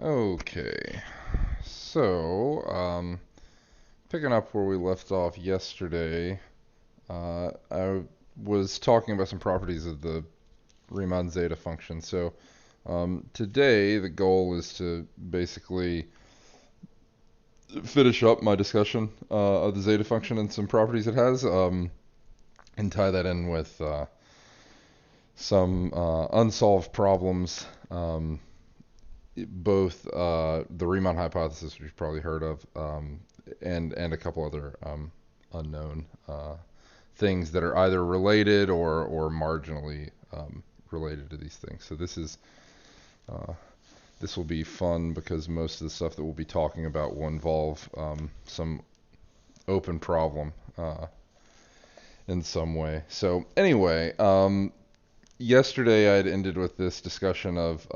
Okay, so picking up where we left off yesterday, I was talking about some properties of the Riemann Zeta function. So today the goal is to basically finish up my discussion of the zeta function and some properties it has, and tie that in with some unsolved problems. Both the Riemann hypothesis, which you've probably heard of, and a couple other unknown things that are either related or marginally related to these things. So this will be fun because most of the stuff that we'll be talking about will involve some open problem in some way. So anyway, yesterday I had ended with this discussion of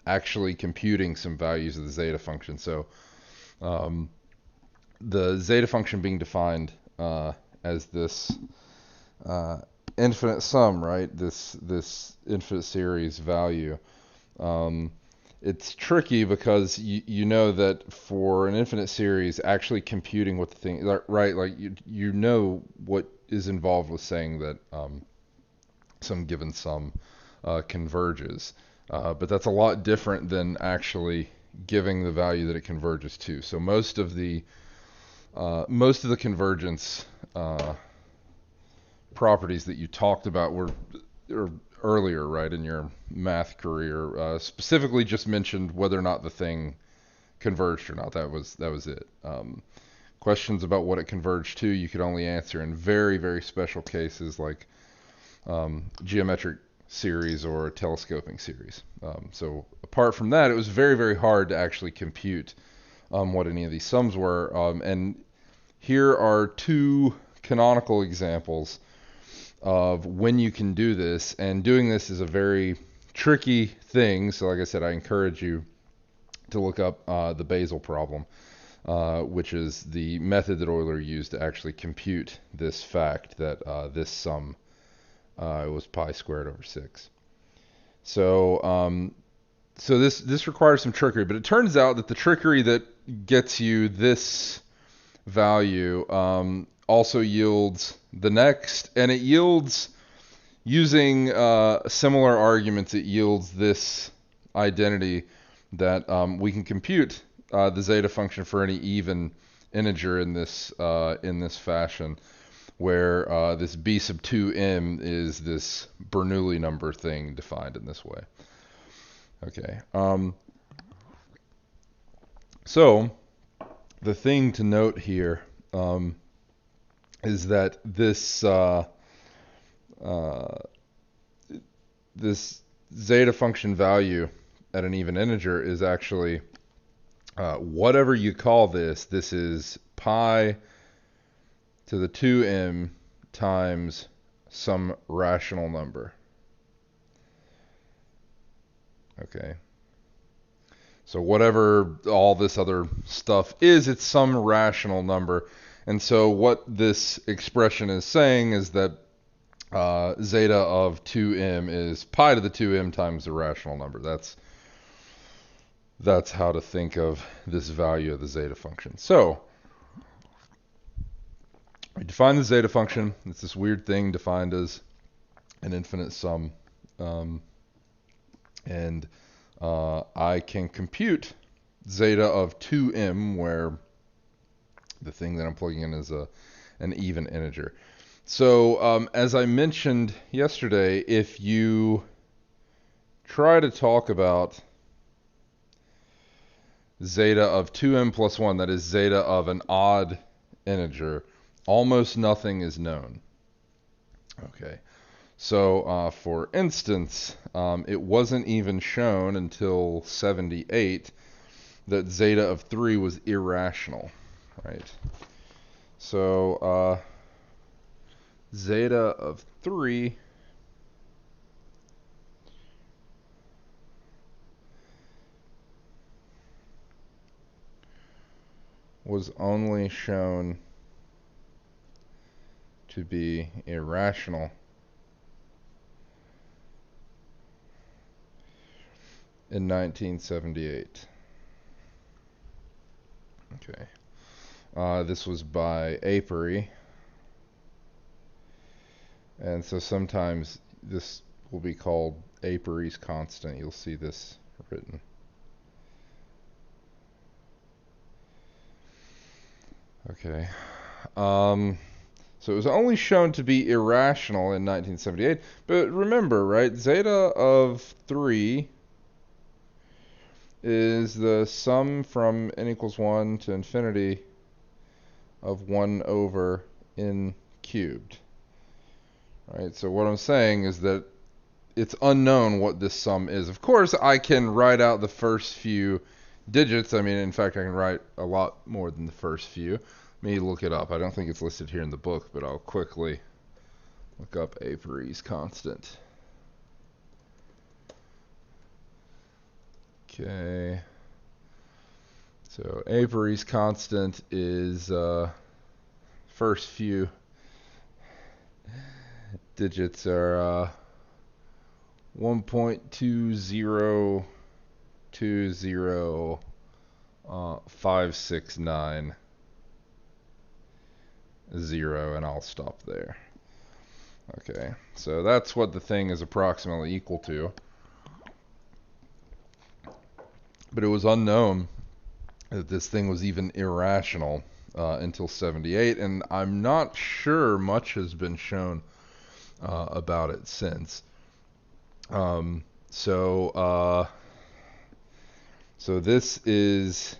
actually computing some values of the zeta function. So the zeta function being defined as this infinite sum, right? This infinite series value. It's tricky because you know that for an infinite series, actually computing what the thing, right? Like you know what is involved with saying that some given sum converges, but that's a lot different than actually giving the value that it converges to. So most of the convergence properties that you talked about were earlier, right, in your math career, specifically just mentioned whether or not the thing converged or not. That was it. Questions about what it converged to, you could only answer in very, very special cases like geometric series or telescoping series. So apart from that, it was very, very hard to actually compute what any of these sums were. And here are two canonical examples of when you can do this. And doing this is a very tricky thing. So like I said, I encourage you to look up the Basel problem, which is the method that Euler used to actually compute this fact that this sum was pi squared over 6. So so this requires some trickery, but it turns out that the trickery that gets you this value also yields the next, and it yields, using similar arguments, it yields this identity that we can compute the zeta function for any even integer in this fashion, where this b sub 2m is this Bernoulli number thing defined in this way. Okay. So the thing to note here is that uh, this zeta function value at an even integer is actually whatever you call this. This is pi to the 2m times some rational number. Okay. So whatever all this other stuff is, it's some rational number. And so what this expression is saying is that zeta of 2m is pi to the 2m times the rational number. That's how to think of this value of the zeta function. So we define the zeta function. It's this weird thing defined as an infinite sum. And I can compute zeta of 2m, where the thing that I'm plugging in is an even integer. So as I mentioned yesterday, if you try to talk about zeta of 2m plus 1, that is zeta of an odd integer, almost nothing is known. Okay. So, for instance, it wasn't even shown until 78 that zeta of 3 was irrational, right? So, zeta of 3 was only shown to be irrational in 1978. Okay. This was by Apery. And so sometimes this will be called Apery's constant. You'll see this written. Okay. So it was only shown to be irrational in 1978. But remember, right, zeta of 3 is the sum from n equals 1 to infinity of 1 over n cubed. Right, so what I'm saying is that it's unknown what this sum is. Of course, I can write out the first few digits. I mean, in fact, I can write a lot more than the first few. Let me look it up. I don't think it's listed here in the book, but I'll quickly look up Apery's constant. Okay. So Apery's constant is first few digits are 1.2020569 0, and I'll stop there. Okay, so that's what the thing is approximately equal to. But it was unknown that this thing was even irrational until 78, and I'm not sure much has been shown about it since. So this is,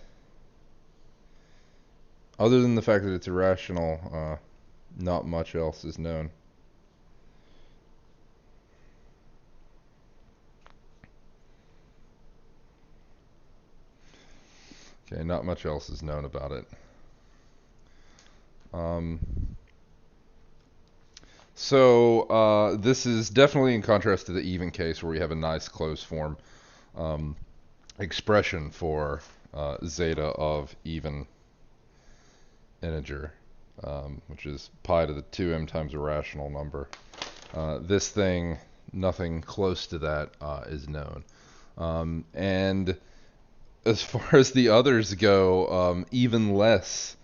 other than the fact that it's irrational, not much else is known. Okay, not much else is known about it. So this is definitely in contrast to the even case, where we have a nice closed form expression for zeta of even integer, which is pi to the 2m times a rational number. This thing, nothing close to that is known. And as far as the others go, even less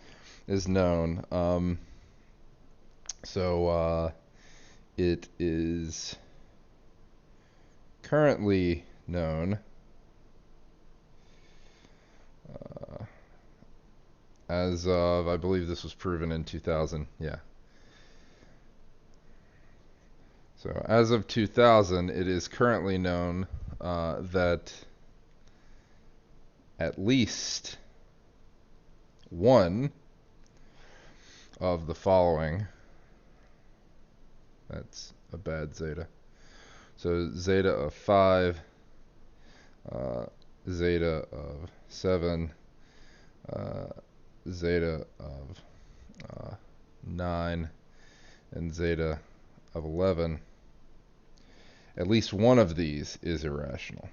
is known. So it is currently known as of, I believe this was proven in 2000, yeah. So as of 2000, it is currently known that at least one of the following. That's a bad zeta. So zeta of 5, uh, zeta of 7, uh, zeta of 9, and zeta of 11. At least one of these is irrational.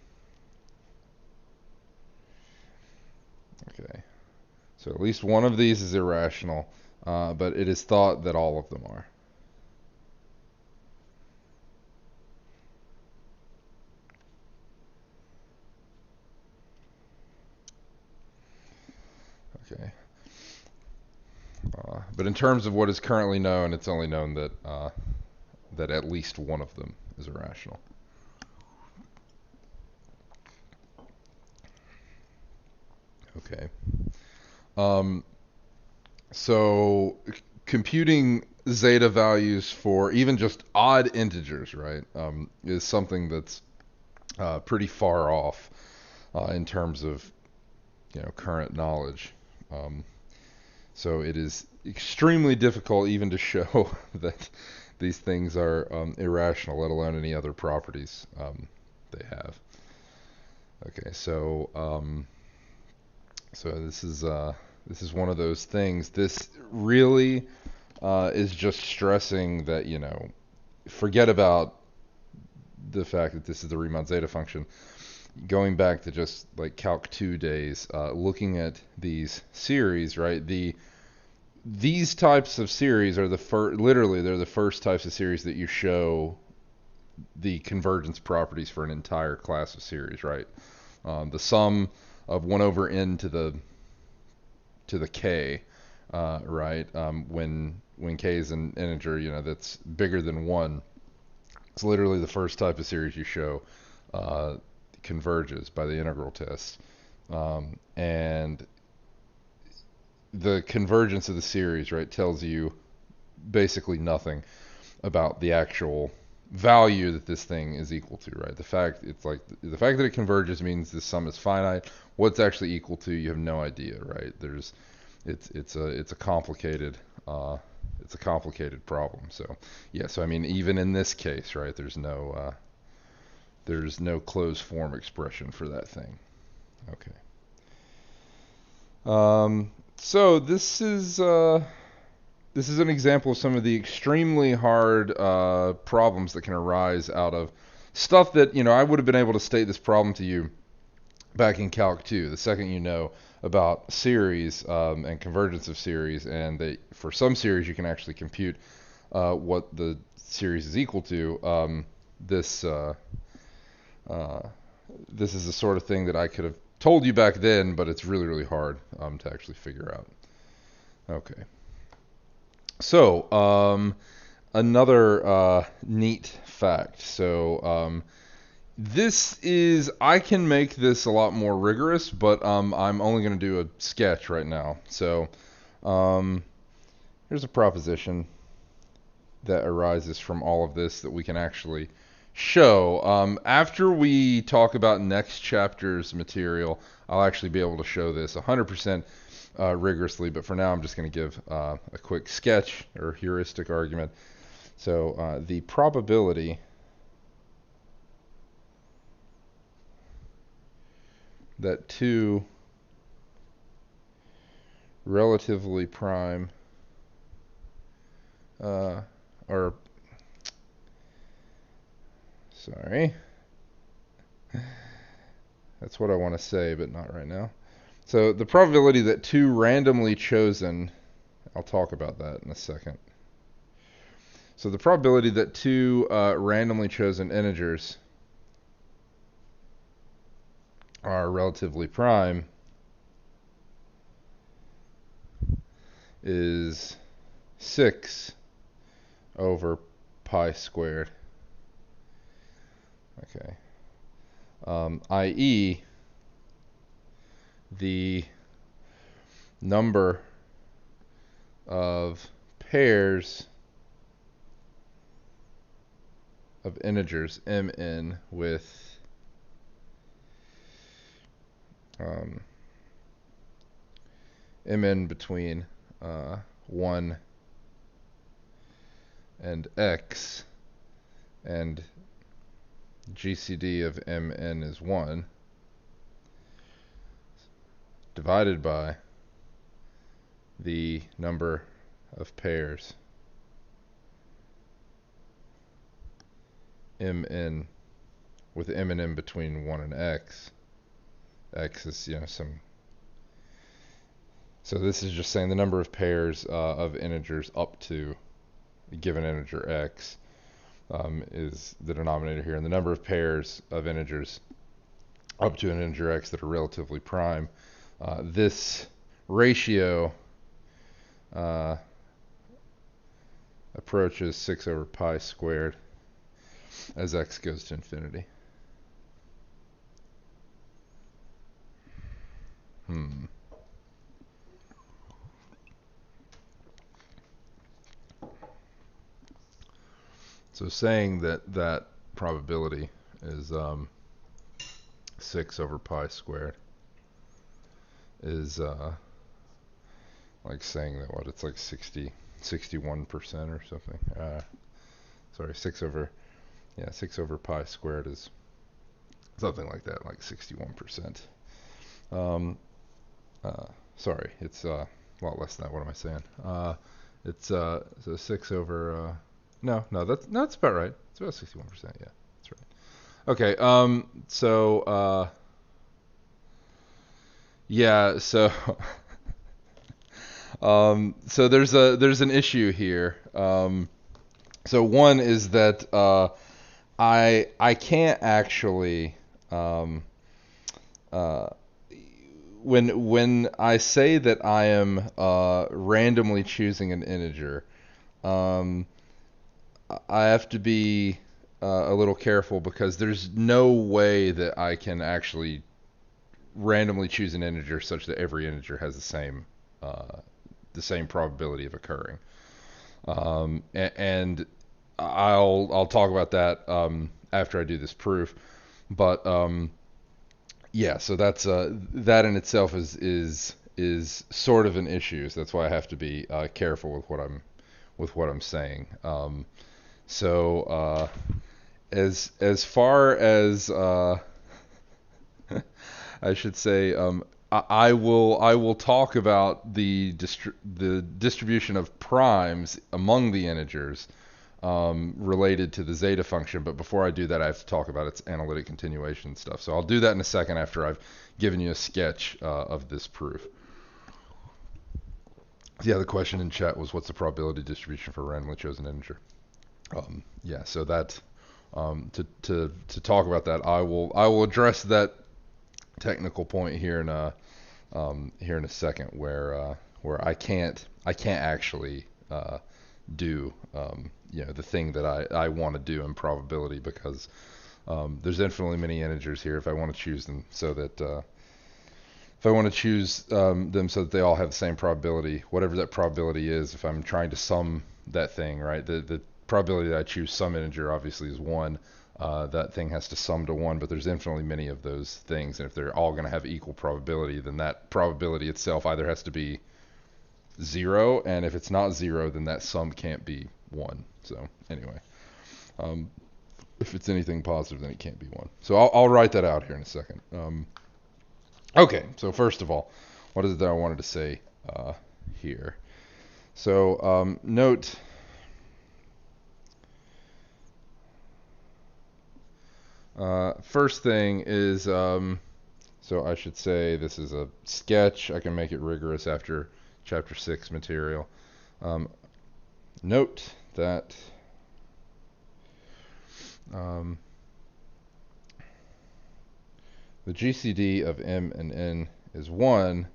Okay, so at least one of these is irrational, but it is thought that all of them are. Okay, but in terms of what is currently known, it's only known that that at least one of them is irrational. Okay. Um, so computing zeta values for even just odd integers, right, is something that's pretty far off in terms of current knowledge. Um, so it is extremely difficult even to show that these things are irrational, let alone any other properties they have. Okay, so this is one of those things. This really is just stressing that forget about the fact that this is the Riemann Zeta function. Going back to just like Calc 2 days, looking at these series, right? These types of series are the first. Literally, they're the first types of series that you show the convergence properties for an entire class of series, right? The sum of 1 over n to the k, right? When k is an integer, that's bigger than 1. It's literally the first type of series you show converges by the integral test. And the convergence of the series, right, tells you basically nothing about the actual value that this thing is equal to, right? The fact that it converges means this sum is finite. What it's actually equal to, you have no idea, right? It's a complicated problem. So yeah, so I mean, even in this case, right, there's no closed form expression for that thing. Okay. So this is an example of some of the extremely hard problems that can arise out of stuff that I would have been able to state this problem to you back in Calc 2. The second you know about series and convergence of series, and that for some series you can actually compute what the series is equal to. This this is the sort of thing that I could have told you back then, but it's really, really hard to actually figure out. Okay. So, another neat fact. So, I can make this a lot more rigorous, but I'm only going to do a sketch right now. So, here's a proposition that arises from all of this that we can actually show. After we talk about next chapter's material, I'll actually be able to show this 100% rigorously, but for now I'm just going to give a quick sketch or heuristic argument. So the probability that two relatively prime or sorry, that's what I want to say, but not right now. So the probability that two randomly chosen, I'll talk about that in a second. So the probability that two randomly chosen integers are relatively prime is 6 over pi squared. Okay. I.e., the number of pairs of integers mn with mn between 1 and x, and GCD of mn is 1, divided by the number of pairs mn, with m and n between 1 and x. X is, some. So this is just saying the number of pairs of integers up to a given integer x is the denominator here, and the number of pairs of integers up to an integer x that are relatively prime. This ratio approaches 6 over pi squared as x goes to infinity. So saying that probability is 6 over pi squared is like saying that it's like 61% or something. Sorry, 6 over pi squared is something like that, like 61%. Sorry, it's a lot less than that. What am I saying? It's so 6 over no, that's about right. It's about 61%. Yeah, that's right. Okay. So yeah. So so there's an issue here. So one is that I can't actually when I say that I am randomly choosing an integer, I have to be a little careful because there's no way that I can actually randomly choose an integer such that every integer has the same probability of occurring. And I'll talk about that after I do this proof. But yeah, so that's that in itself is sort of an issue. So that's why I have to be careful with what I'm saying. So as far as I should say, I will talk about the distribution of primes among the integers related to the zeta function. But before I do that, I have to talk about its analytic continuation stuff. So I'll do that in a second after I've given you a sketch of this proof. Yeah, the question in chat was, what's the probability distribution for a randomly chosen integer? Yeah, so that to talk about that, I will address that technical point here in a second, where I can't actually do the thing that I want to do in probability, because there's infinitely many integers here. If I want to choose them so that they all have the same probability, whatever that probability is, if I'm trying to sum that thing, right? The probability that I choose some integer obviously is 1. That thing has to sum to 1, but there's infinitely many of those things, and if they're all going to have equal probability, then that probability itself either has to be 0, and if it's not 0, then that sum can't be 1. So anyway, if it's anything positive, then it can't be 1. So I'll write that out here in a second. Okay, so first of all, what is it that I wanted to say here? So note first thing is, so I should say this is a sketch. I can make it rigorous after chapter 6 material. Note that the GCD of m and n is 1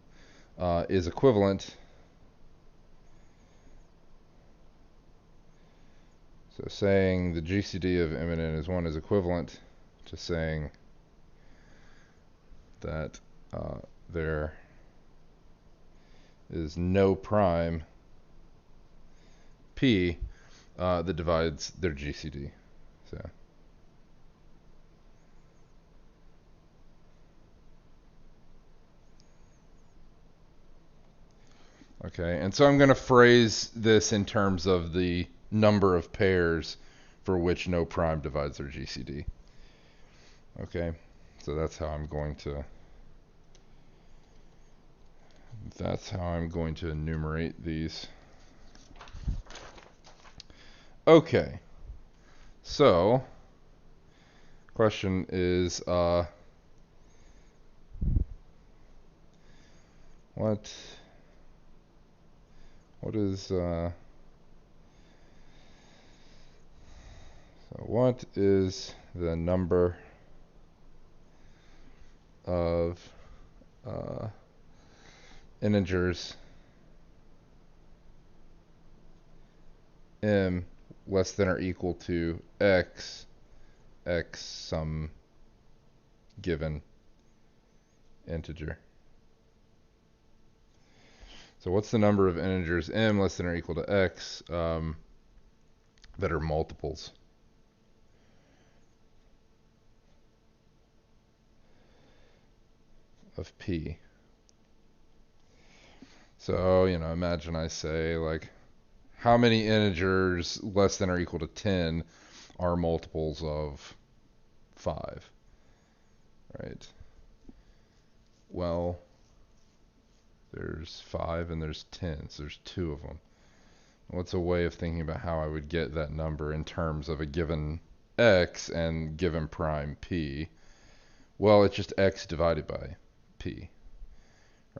is equivalent. So saying the GCD of m and n is 1 is equivalent to saying that there is no prime p that divides their GCD. So okay, and so I'm going to phrase this in terms of the number of pairs for which no prime divides their GCD. Okay, so that's how I'm going to enumerate these. Okay, so question is what is so what is the number of integers m less than or equal to x some given integer? So what's the number of integers m less than or equal to x that are multiples of p? So, imagine I say, like, how many integers less than or equal to 10 are multiples of 5, right? Well, there's 5 and there's 10, so there's 2 of them. What's a way of thinking about how I would get that number in terms of a given x and given prime p? Well, it's just x divided by p,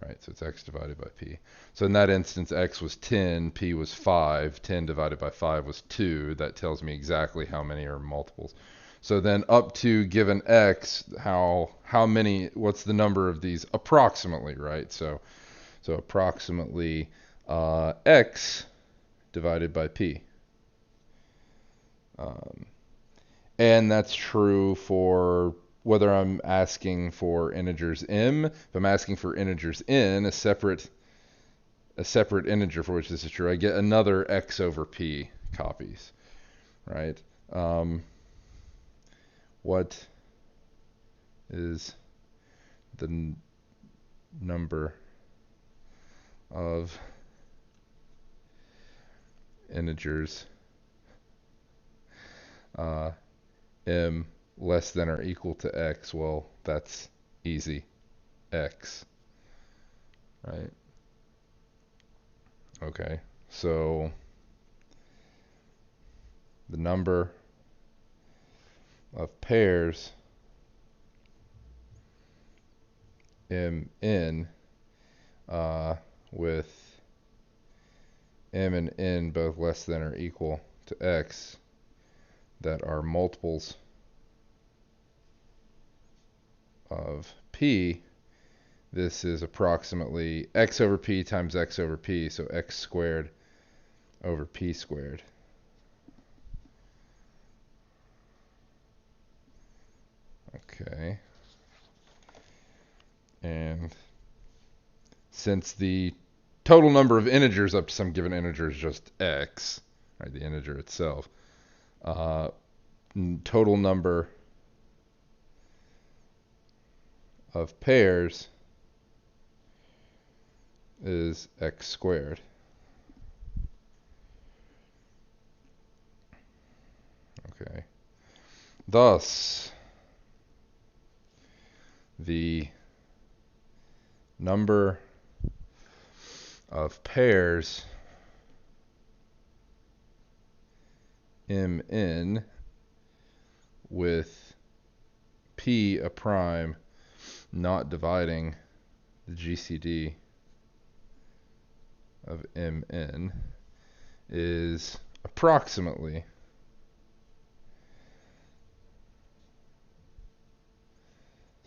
right? So it's x divided by p. So in that instance, x was 10, p was 5. 10 divided by 5 was 2. That tells me exactly how many are multiples. So then up to given x, how many, what's the number of these approximately, right? So approximately x divided by p. And that's true for whether I'm asking for integers m. If I'm asking for integers n, a separate integer for which this is true, I get another x over p copies, right? What is the number of integers m less than or equal to x? Well, that's easy. X, right? Okay, so the number of pairs mn with m and n both less than or equal to x that are multiples of p, this is approximately x over p times x over p, so x squared over p squared. Okay. And since the total number of integers up to some given integer is just x, right, the integer itself, total number of pairs is x squared. Okay. Thus, the number of pairs mn with p a prime not dividing the GCD of mn is approximately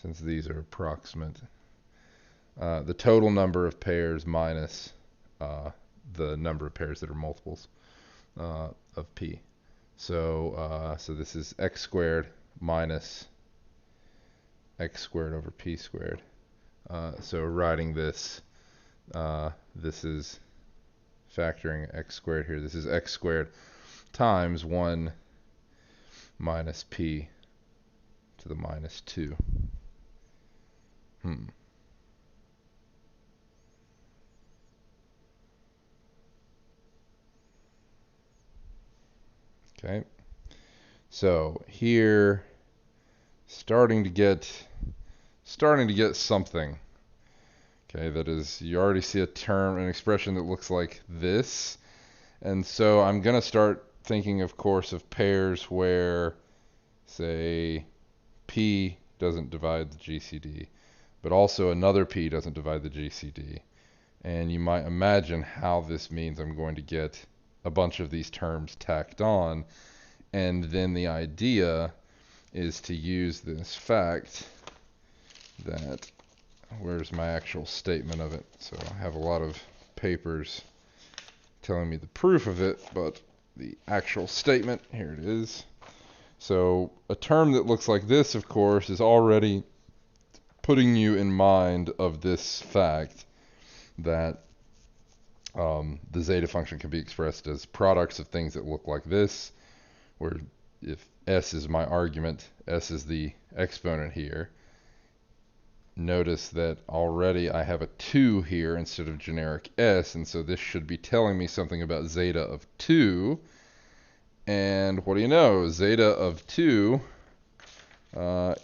since these are approximate, the total number of pairs minus the number of pairs that are multiples of p. So this is x squared minus x squared over p squared. So writing this, this is factoring x squared here. This is x squared times 1 minus p to the minus 2. Okay. So here, starting to get something. Okay, that is, you already see a term, an expression that looks like this. And so I'm going to start thinking, of course, of pairs where, say, P doesn't divide the GCD, but also another P doesn't divide the GCD. And you might imagine how this means I'm going to get a bunch of these terms tacked on. And then the idea is to use this fact that, where's my actual statement of it? So I have a lot of papers telling me the proof of it, but the actual statement, here it is. So a term that looks like this, of course, is already putting you in mind of this fact that the zeta function can be expressed as products of things that look like this, where if s is my argument, s is the exponent here. Notice that already I have a 2 here instead of generic s, and so this should be telling me something about zeta of 2. And what do you know? Zeta of 2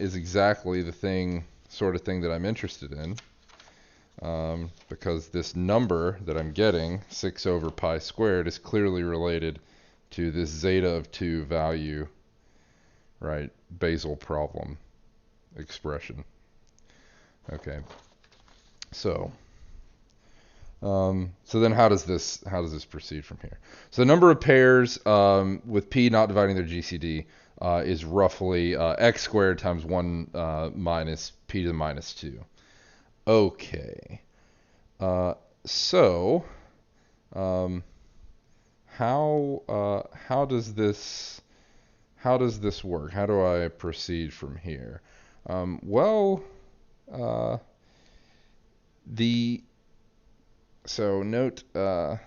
is exactly the sort of thing that I'm interested in, because this number that I'm getting, 6 over pi squared, is clearly related to this zeta of 2 value, right? Basal problem expression. Okay. So then how does this proceed from here? So the number of pairs with p not dividing their GCD is roughly x squared times 1 minus p to the minus 2. Okay. So how does this work? How do I proceed from here? So note the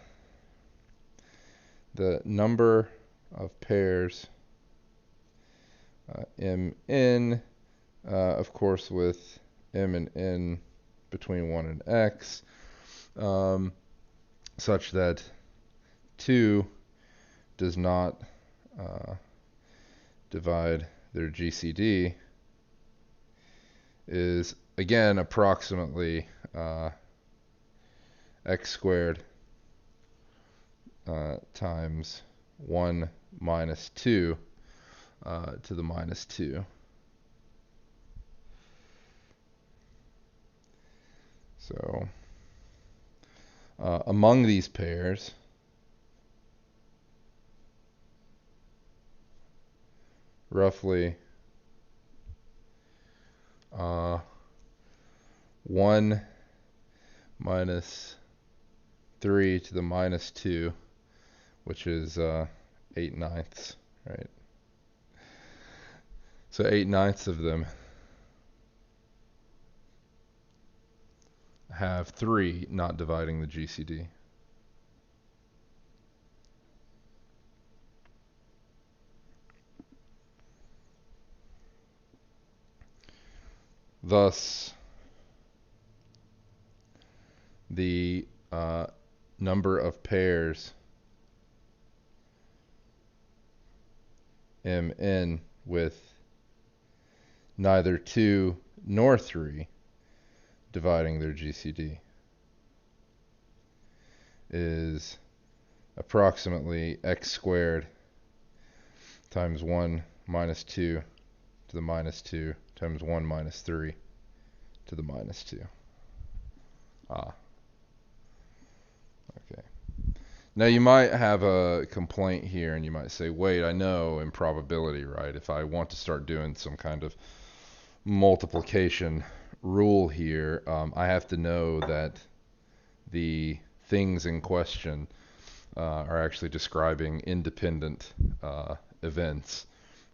number of pairs mn, of course, with m and n between 1 and x, such that 2 does not divide their GCD is, again, approximately x squared times 1 minus 2 to the minus 2. So among these pairs, roughly 1 minus 3 to the minus 2, which is 8/9, right? So 8/9 of them have 3 not dividing the GCD. Thus, the number of pairs mn with neither 2 nor 3 dividing their GCD is approximately x squared times 1 minus 2 to the minus 2 times 1 minus 3 to the minus 2. Okay. Now you might have a complaint here, and you might say, wait, I know in probability, right? If I want to start doing some kind of multiplication rule here, I have to know that the things in question are actually describing independent events,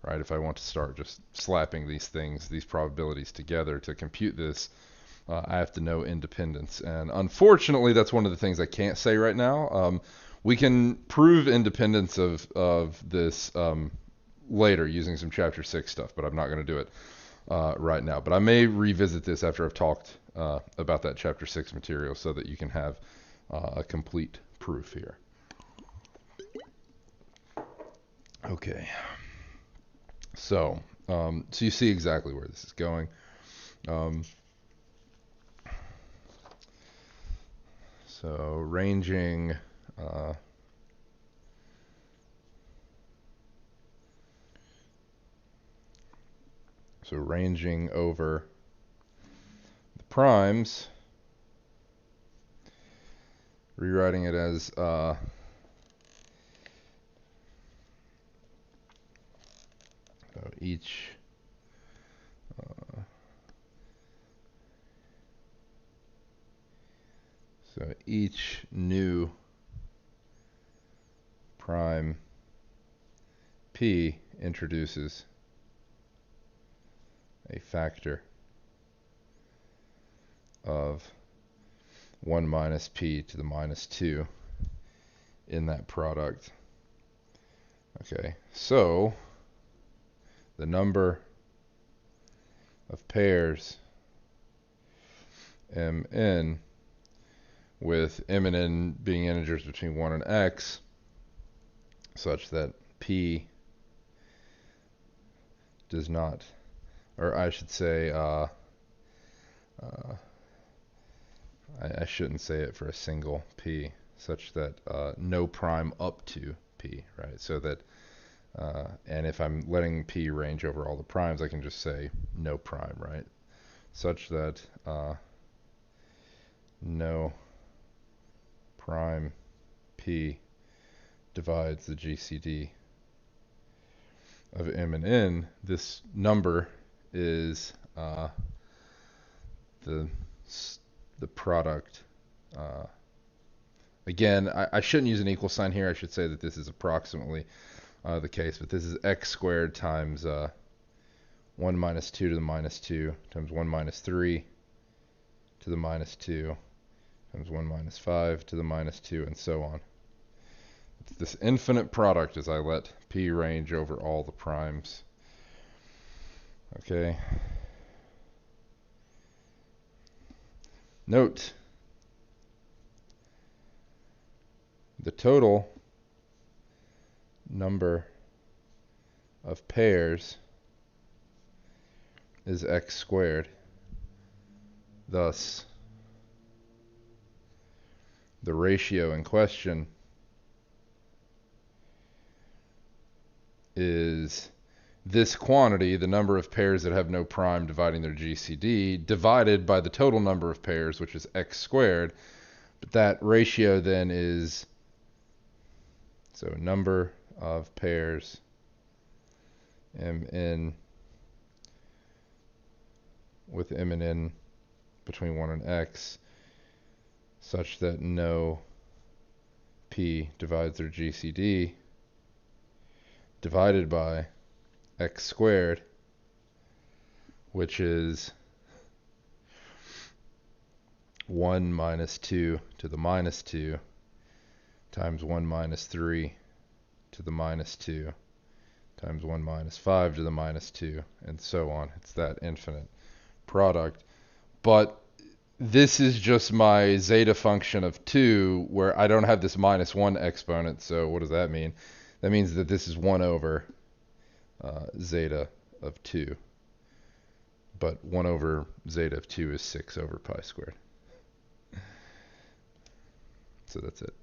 right? If I want to start just slapping these probabilities together to compute this, I have to know independence. And unfortunately, that's one of the things I can't say right now. We can prove independence of this later using some Chapter 6 stuff, but I'm not going to do it right now. But I may revisit this after I've talked about that Chapter 6 material so that you can have a complete proof here. Okay. So, so you see exactly where this is going. Um, so ranging uh, ranging over the primes, rewriting it as each uh, each new prime p introduces a factor of 1 minus p to the minus 2 in that product. Okay, so the number of pairs mn, with m and n being integers between 1 and x, such that p does not, or I should say, I shouldn't say it for a single p, such that no prime up to p, right? So that, and if I'm letting p range over all the primes, I can just say no prime, right? Such that no prime p divides the GCD of m and n. This number is the product. Again, I shouldn't use an equal sign here. I should say that this is approximately the case, but this is x squared times 1 minus 2 to the minus 2 times 1 minus 3 to the minus 2 times 1 minus 5 to the minus 2, and so on. It's this infinite product as I let p range over all the primes. Okay. Note the total number of pairs is x squared. Thus, the ratio in question is this quantity, the number of pairs that have no prime dividing their GCD, divided by the total number of pairs, which is x squared. But that ratio then is, so number of pairs mn with m and n between 1 and x, such that no p divides their GCD, divided by x squared, which is 1 minus 2 to the minus 2 times 1 minus 3 to the minus 2 times 1 minus 5 to the minus 2, and so on. It's that infinite product. But this is just my zeta function of 2, where I don't have this minus 1 exponent. So what does that mean? That means that this is 1 over zeta of 2. But 1 over zeta of 2 is 6 over pi squared. So that's it.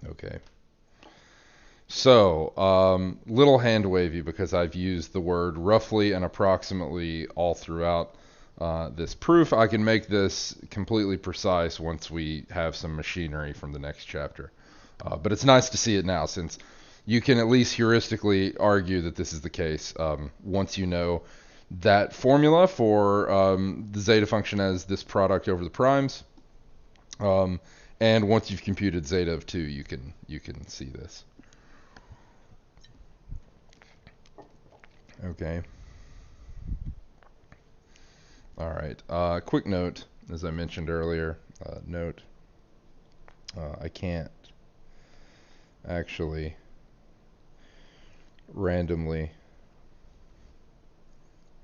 Okay. So, little hand wavy because I've used the word roughly and approximately all throughout this proof. I can make this completely precise once we have some machinery from the next chapter. But it's nice to see it now, since you can at least heuristically argue that this is the case once you know that formula for the zeta function as this product over the primes. And once you've computed zeta of 2, you can see this. Okay. All right. Quick note, as I mentioned earlier, I can't actually randomly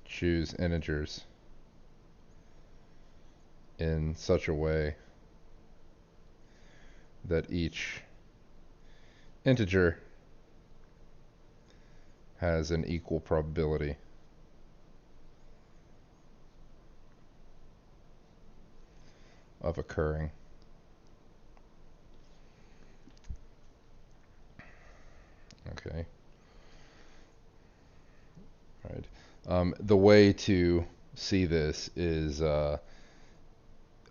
choose integers in such a way that each integer has an equal probability of occurring. Okay. Right. The way to see this is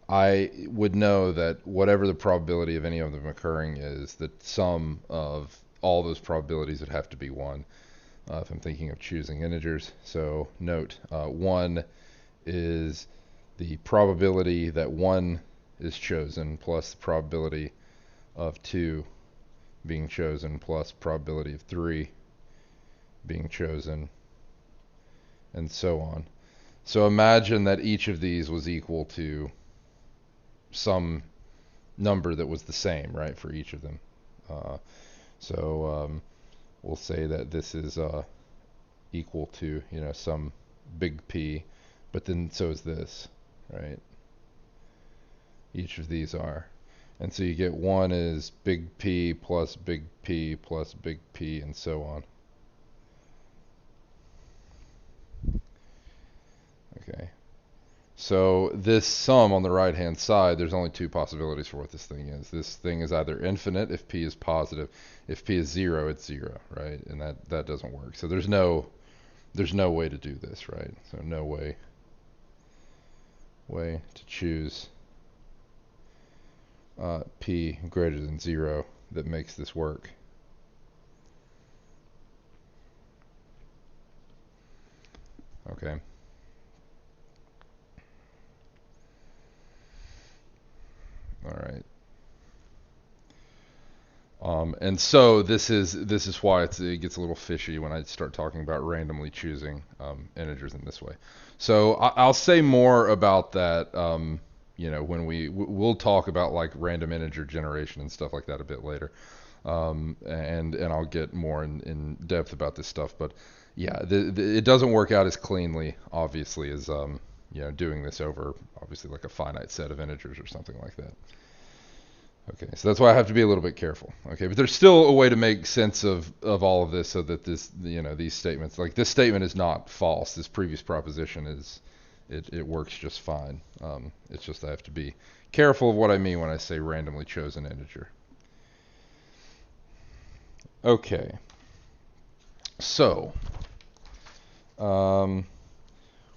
I would know that whatever the probability of any of them occurring is, the sum of all those probabilities would have to be 1 if I'm thinking of choosing integers. So note, 1 is the probability that 1 is chosen plus the probability of 2 being chosen plus probability of 3 being chosen, and so on. So imagine that each of these was equal to some number that was the same, right, for each of them. So we'll say that this is equal to, some big P, but then so is this, right? Each of these are. And so you get 1 is big P plus big P plus big P, and so on. Okay. So this sum on the right hand side, there's only 2 possibilities for what this thing is. This thing is either infinite if P is positive. If P is 0, it's 0, right? And that doesn't work. So there's no way to do this, right? So no way to choose P greater than 0 that makes this work. Okay. All right. And so this is why it gets a little fishy when I start talking about randomly choosing integers in this way. So I'll say more about that. When we'll talk about like random integer generation and stuff like that a bit later, and I'll get more in depth about this stuff. But yeah, it doesn't work out as cleanly, obviously, as doing this over obviously like a finite set of integers or something like that. Okay, so that's why I have to be a little bit careful. Okay, but there's still a way to make sense of all of this so that this, these statements, like this statement is not false. This previous proposition it works just fine. It's just I have to be careful of what I mean when I say randomly chosen integer. Okay, so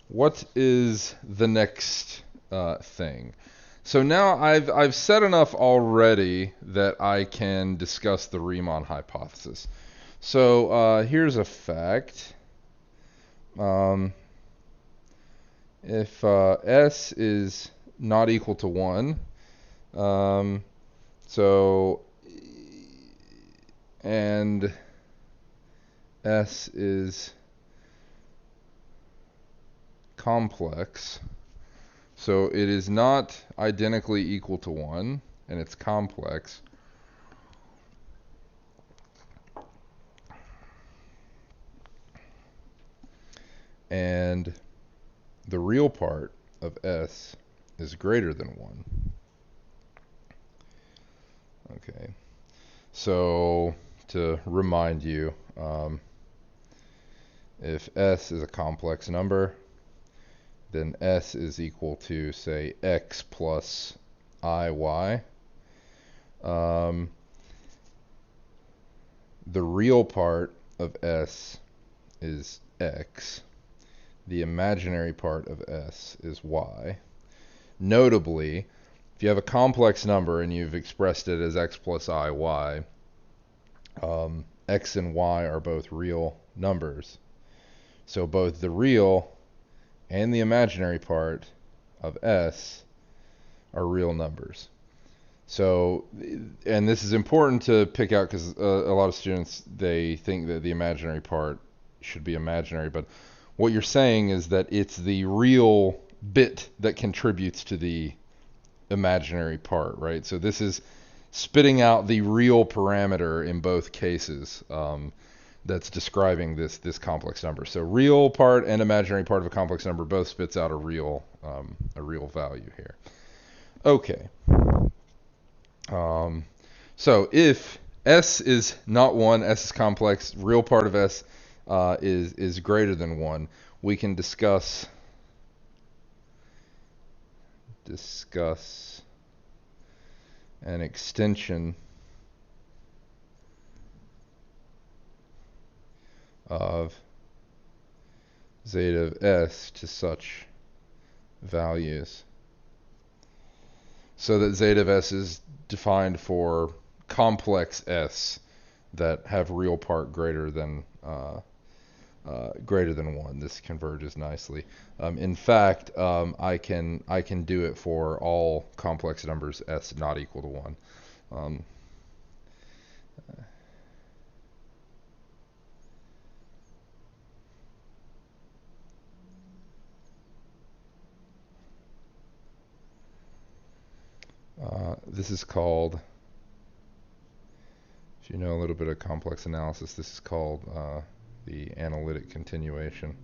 what is the next thing? So now I've said enough already that I can discuss the Riemann hypothesis. So here's a fact. If S is not equal to 1, and S is complex, so it is not identically equal to 1, and it's complex. And the real part of S is greater than 1. Okay. So to remind you, if S is a complex number, then S is equal to, say, X plus IY. The real part of S is X. The imaginary part of S is Y. Notably, if you have a complex number and you've expressed it as X plus IY, X and Y are both real numbers. So both the real and the imaginary part of S are real numbers. So, and this is important to pick out because a lot of students, they think that the imaginary part should be imaginary, but what you're saying is that it's the real bit that contributes to the imaginary part, right? So this is spitting out the real parameter in both cases. That's describing this complex number. So real part and imaginary part of a complex number both spits out a real value here. Okay. Um, so if S is not 1, S is complex, real part of S is greater than 1, we can discuss an extension of zeta of S to such values, so that zeta of S is defined for complex S that have real part greater than 1. This converges nicely. In fact, I can do it for all complex numbers S not equal to 1. Um, this is called, if you know a little bit of complex analysis, this is called the analytic continuation.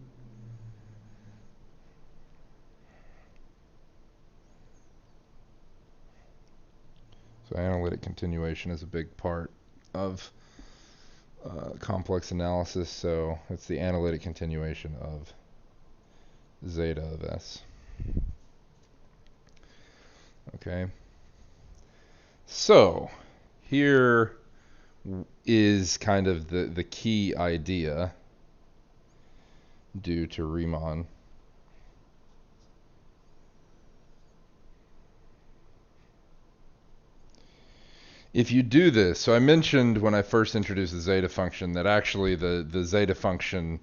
So analytic continuation is a big part of complex analysis, so it's the analytic continuation of zeta of S. Okay, so here is kind of the key idea due to Riemann. If you do this, so I mentioned when I first introduced the zeta function that actually the zeta function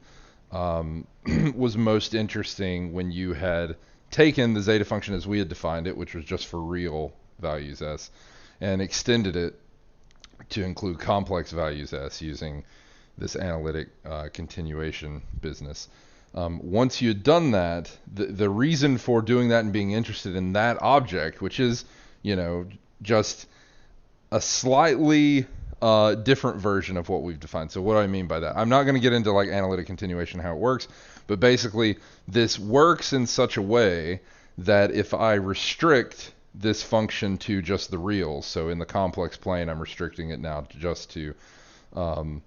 was most interesting when you had taken the zeta function as we had defined it, which was just for real values S, and extended it to include complex values S using this analytic continuation business. Once you had done that, the reason for doing that and being interested in that object, which is, just a slightly different version of what we've defined. So what do I mean by that? I'm not going to get into like analytic continuation, how it works, but basically this works in such a way that if I restrict this function to just the reals, so in the complex plane, I'm restricting it now just to the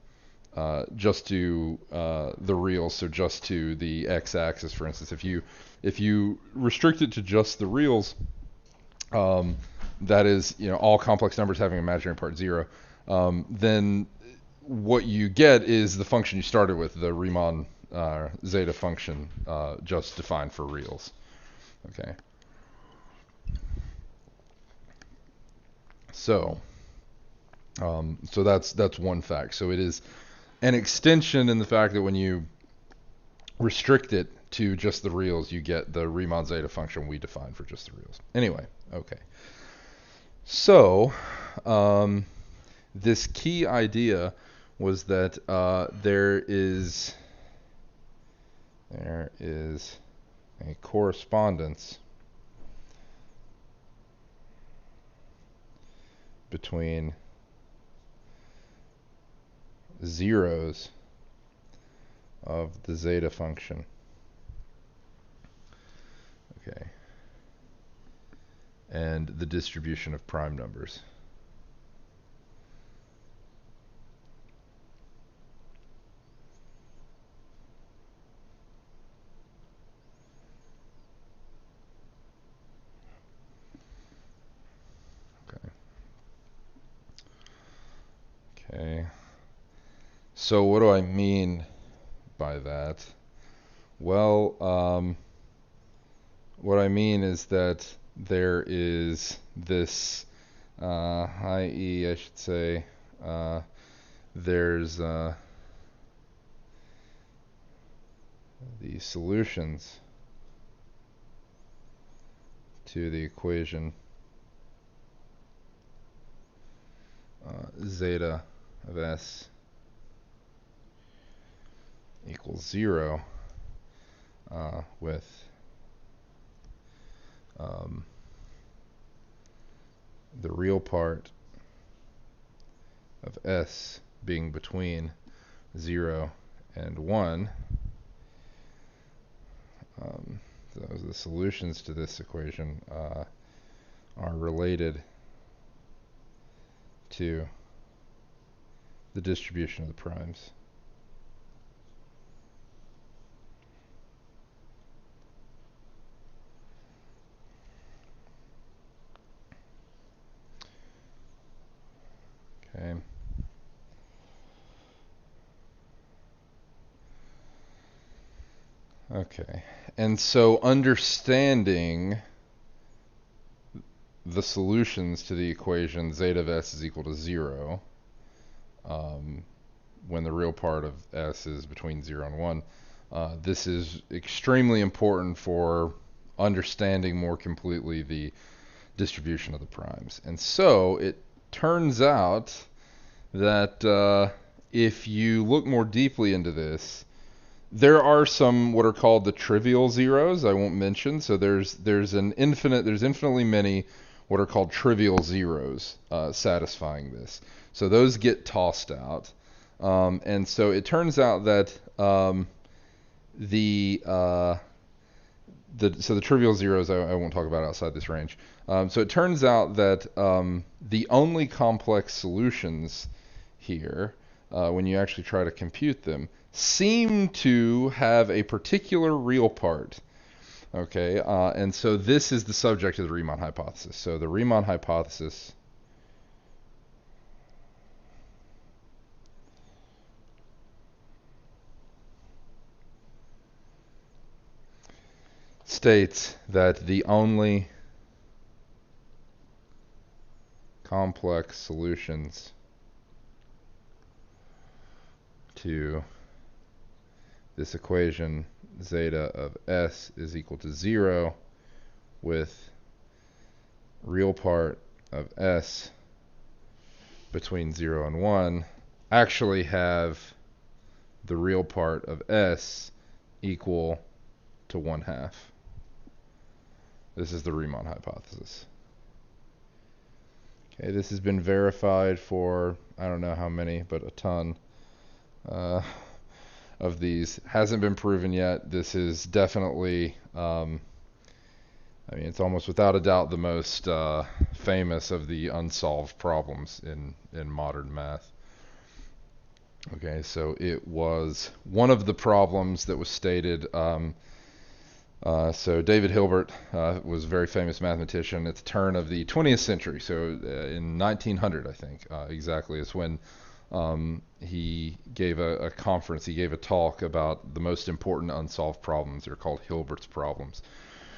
reals, so just to the x-axis, for instance. If you restrict it to just the reals, that is, all complex numbers having imaginary part 0, then what you get is the function you started with, the Riemann zeta function, just defined for reals. Okay. So that's one fact. So it is an extension in the fact that when you restrict it to just the reals, you get the Riemann zeta function we defined for just the reals. Anyway, okay. So this key idea was that there is a correspondence between zeros of the zeta function. Okay. And the distribution of prime numbers. Okay. So what do I mean by that? Well, what I mean is that there is this, i.e., I should say, there's the solutions to the equation zeta of S equals 0 with the real part of S being between 0 and 1. Those are the solutions to this equation are related to the distribution of the primes. Okay. Okay. And so understanding the solutions to the equation zeta of s is equal to 0, when the real part of s is between 0 and 1, this is extremely important for understanding more completely the distribution of the primes. And so it turns out that if you look more deeply into this, there are some what are called the trivial zeros I won't mention. So there's infinitely many what are called trivial zeros satisfying this. So those get tossed out. And so it turns out that the trivial zeros I won't talk about outside this range. So it turns out that the only complex solutions here, when you actually try to compute them, seem to have a particular real part. Okay, and so this is the subject of the Riemann hypothesis. So the Riemann hypothesis states that the only complex solutions to this equation zeta of s is equal to 0 with real part of s between 0 and 1 actually have the real part of s equal to 1/2. This is the Riemann hypothesis. Okay, this has been verified for I don't know how many, but a ton of these. Hasn't been proven yet. This is definitely, I mean, it's almost without a doubt the most famous of the unsolved problems in modern math. Okay, so it was one of the problems that was stated. So David Hilbert was a very famous mathematician at the turn of the 20th century. So in 1900, I think, exactly, is when he gave a conference. He gave a talk about the most important unsolved problems. They're called Hilbert's problems.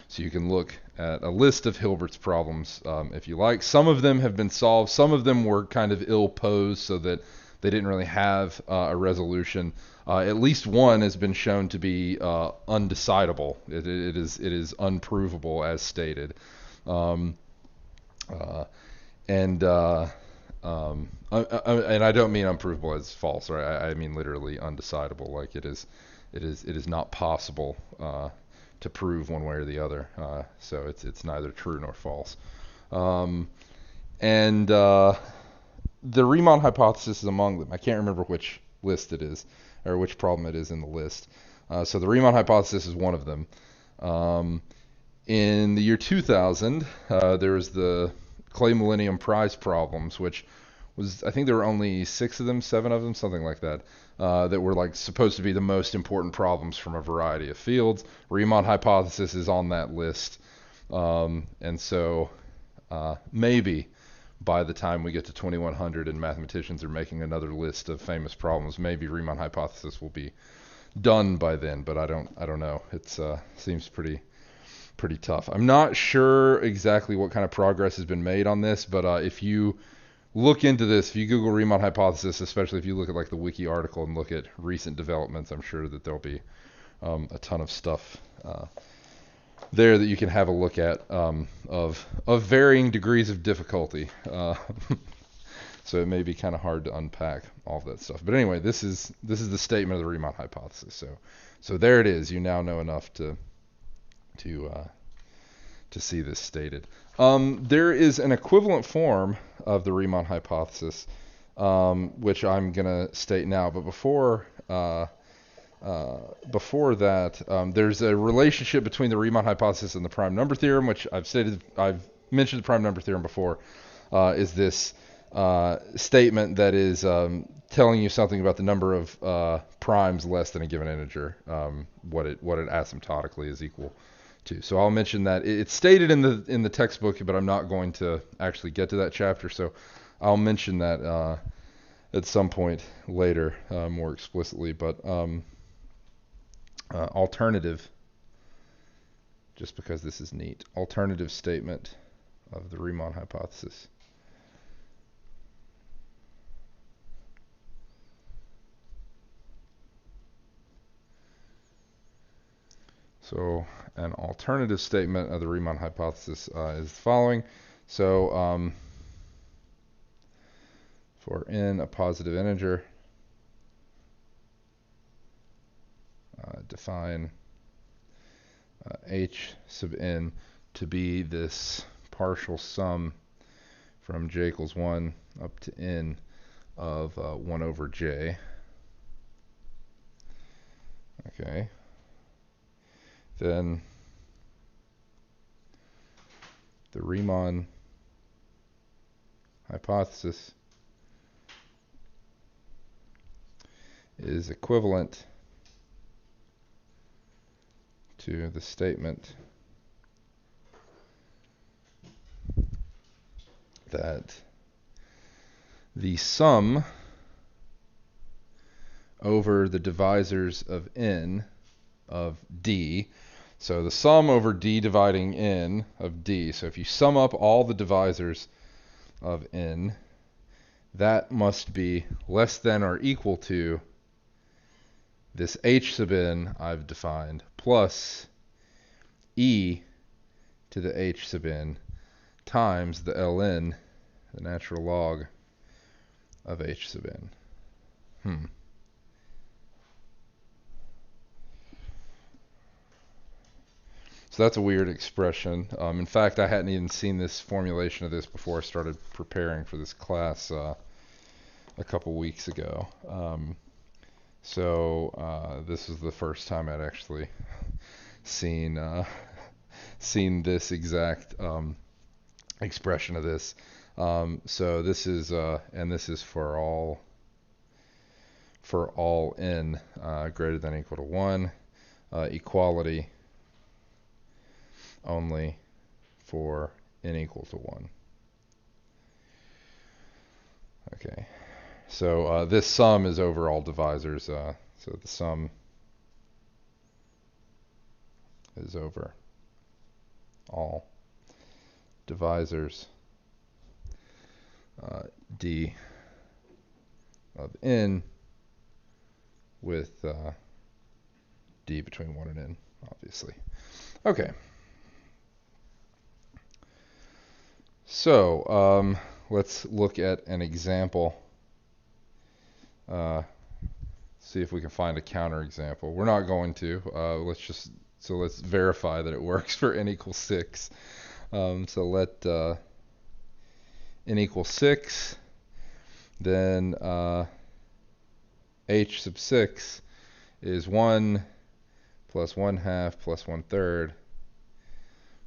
So you can look at a list of Hilbert's problems if you like. Some of them have been solved. Some of them were kind of ill-posed so that they didn't really have a resolution. At least one has been shown to be undecidable. It is unprovable as stated. And I don't mean unprovable as false, right? I mean literally undecidable. Like it is not possible to prove one way or the other. So it's neither true nor false. And the Riemann hypothesis is among them. I can't remember which list it is, or which problem it is in the list. So the Riemann hypothesis is one of them. In the year 2000, there was the Clay Millennium Prize problems, which was, I think there were only 6 of them, 7 of them, something like that, that were like supposed to be the most important problems from a variety of fields. Riemann hypothesis is on that list. And so maybe by the time we get to 2100 and mathematicians are making another list of famous problems, maybe Riemann hypothesis will be done by then, but I don't know. It seems pretty tough. I'm not sure exactly what kind of progress has been made on this, but if you look into this, if you Google Riemann hypothesis, especially if you look at like the wiki article and look at recent developments, I'm sure that there'll be a ton of stuff there that you can have a look at of varying degrees of difficulty. So it may be kind of hard to unpack all of that stuff. But anyway, this is the statement of the Riemann hypothesis. So there it is. You now know enough to see this stated. There is an equivalent form of the Riemann hypothesis, which I'm going to state now. But before that, there's a relationship between the Riemann hypothesis and the prime number theorem, which I've mentioned the prime number theorem before, is this statement that is telling you something about the number of primes less than a given integer, what it asymptotically is equal to. So I'll mention that it's stated in the textbook, but I'm not going to actually get to that chapter. So I'll mention that at some point later more explicitly. But alternative, just because this is neat, alternative statement of the Riemann hypothesis. So an alternative statement of the Riemann hypothesis is the following. So for n a positive integer, define h sub n to be this partial sum from j equals 1 up to n of 1 over j. Okay. Then the Riemann hypothesis is equivalent to the statement that the sum over the divisors of n of d, so the sum over d dividing n of d, so if you sum up all the divisors of n, that must be less than or equal to this h sub n I've defined plus e to the h sub n times the ln, the natural log of h sub n. So that's a weird expression. In fact, I hadn't even seen this formulation of this before I started preparing for this class a couple weeks ago. So this is the first time I'd actually seen this exact expression of this. So this is and this is for all n greater than or equal to 1, equality only for n equal to 1. Okay, so this sum is over all divisors, so the sum is over all divisors d of n with d between 1 and n, obviously. Okay. So let's look at an example. See if we can find a counterexample. We're not going to. Let's verify that it works for n equals 6. So let n equals 6. Then h sub 6 is 1 plus 1/2 plus 1/3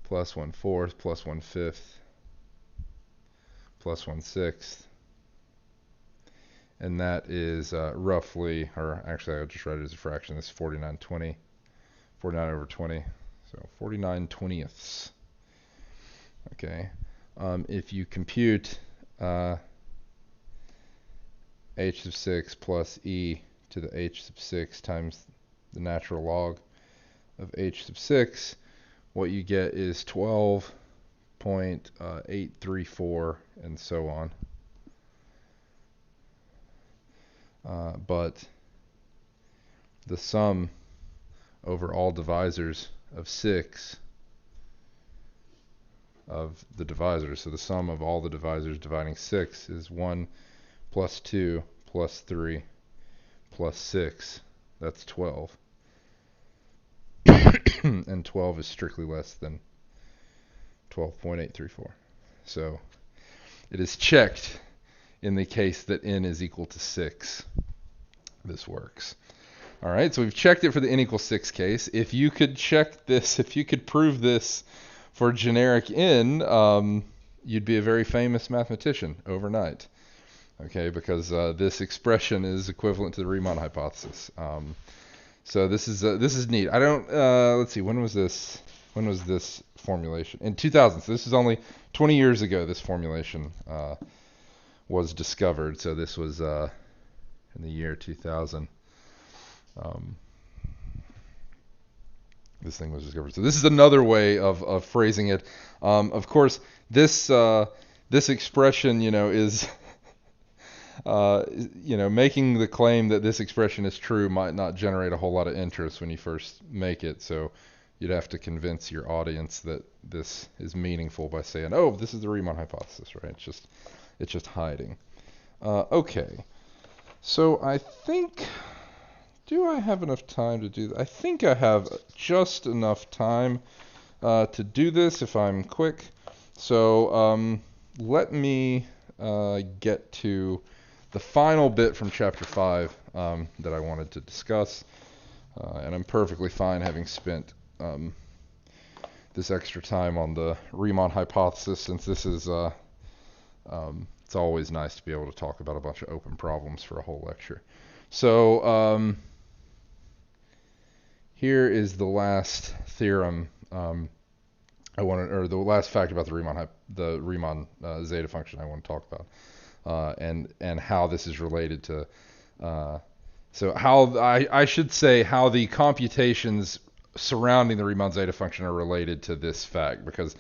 plus 1/4 plus 1/5 plus 1/6, and that is roughly, or actually I'll just write it as a fraction. This is 49 over 20, so 49/20ths. Okay, if you compute h sub 6 plus e to the h sub 6 times the natural log of h sub 6, what you get is 12.834 and so on. But the sum over all divisors of 6 of the divisors, so the sum of all the divisors dividing 6 is 1 plus 2 plus 3 plus 6. That's 12. And 12 is strictly less than 12.834. So it is checked in the case that n is equal to 6. This works. All right, so we've checked it for the n equals 6 case. If you could check this, if you could prove this for generic n, you'd be a very famous mathematician overnight. Okay, because this expression is equivalent to the Riemann hypothesis. So this is neat. I don't let's see, when was this? When was this formulation? In 2000. So this is only 20 years ago. This formulation was discovered. So this was in the year 2000. This thing was discovered. So this is another way of phrasing it. Of course, this expression, is making the claim that this expression is true might not generate a whole lot of interest when you first make it. So you'd have to convince your audience that this is meaningful by saying, "Oh, this is the Riemann hypothesis," right? It's just hiding. Okay. So I think, do I have enough time to do that? I think I have just enough time to do this if I'm quick. So let me get to the final bit from chapter 5 that I wanted to discuss. And I'm perfectly fine having spent this extra time on the Riemann hypothesis, since this is it's always nice to be able to talk about a bunch of open problems for a whole lecture. So here is the last theorem I wanted, or the last fact about the Riemann zeta function I want to talk about, and how this is related to. So how I should say how the computations surrounding the Riemann zeta function are related to this fact, because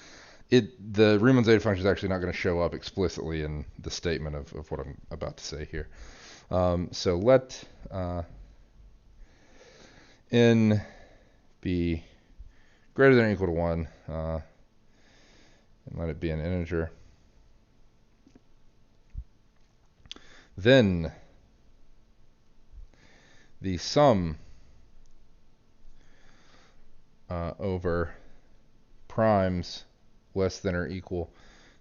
the Riemann zeta function is actually not going to show up explicitly in the statement of what I'm about to say here. So let n be greater than or equal to 1, and let it be an integer. Then the sum over primes less than or equal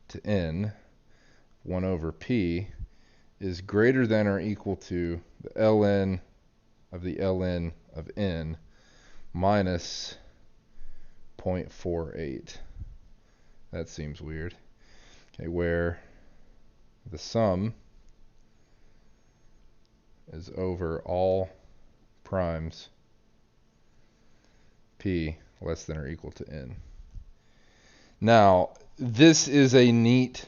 to n, 1 over p, is greater than or equal to the ln of the ln of n minus 0.48. That seems weird. Okay, where the sum is over all primes p less than or equal to n. Now, this is a neat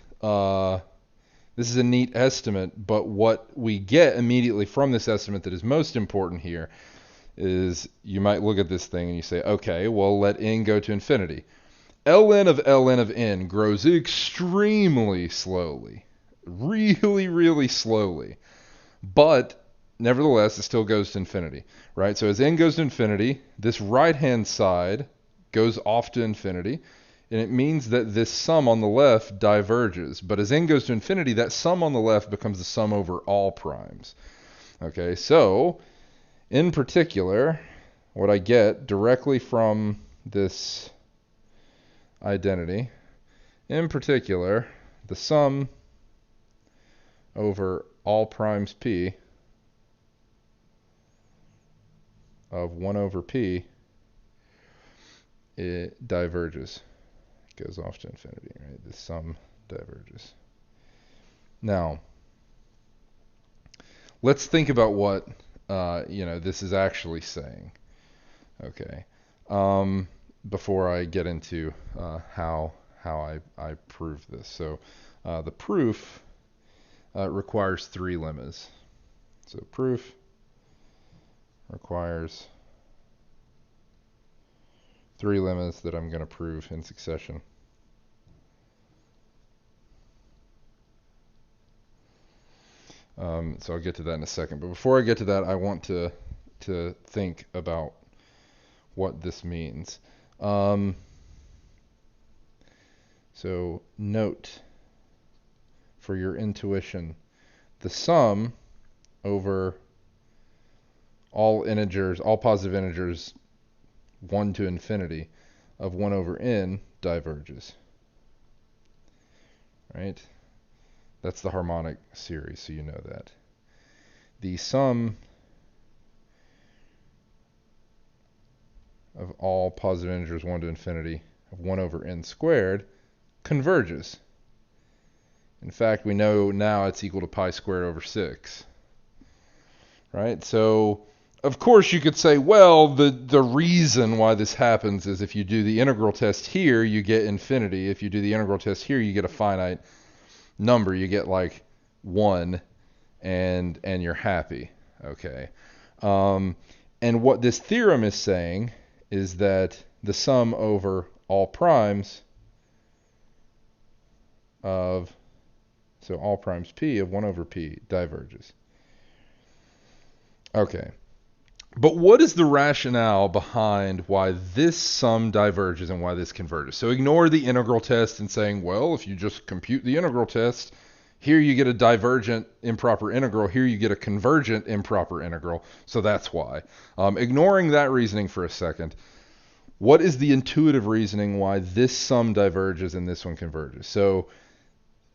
estimate, but what we get immediately from this estimate that is most important here is you might look at this thing and you say, okay, well, let n go to infinity. ln of n grows extremely slowly, really, really slowly, but nevertheless, it still goes to infinity, right? So as n goes to infinity, this right-hand side goes off to infinity, and it means that this sum on the left diverges. But as n goes to infinity, that sum on the left becomes the sum over all primes. Okay, so in particular, what I get directly from this identity, in particular, the sum over all primes p of 1 over p, it diverges. It goes off to infinity, right? The sum diverges. Now, let's think about what this is actually saying. Okay. Before I get into how I prove this. So the proof requires 3 lemmas. So proof requires 3 lemmas that I'm going to prove in succession. So I'll get to that in a second. But before I get to that, I want to think about what this means. So note for your intuition, the sum over all integers, all positive integers, 1 to infinity, of 1 over n diverges. Right? That's the harmonic series, so you know that. The sum of all positive integers 1 to infinity of 1 over n squared converges. In fact, we know now it's equal to pi squared over 6. Right? So, of course, you could say, well, the reason why this happens is if you do the integral test here, you get infinity. If you do the integral test here, you get a finite number. You get like 1, and you're happy. Okay. And what this theorem is saying is that the sum over all primes of, so all primes p of 1 over p diverges. Okay. But what is the rationale behind why this sum diverges and why this converges? So ignore the integral test and saying, well, if you just compute the integral test, here you get a divergent improper integral, here you get a convergent improper integral, so that's why. Ignoring that reasoning for a second, what is the intuitive reasoning why this sum diverges and this one converges? So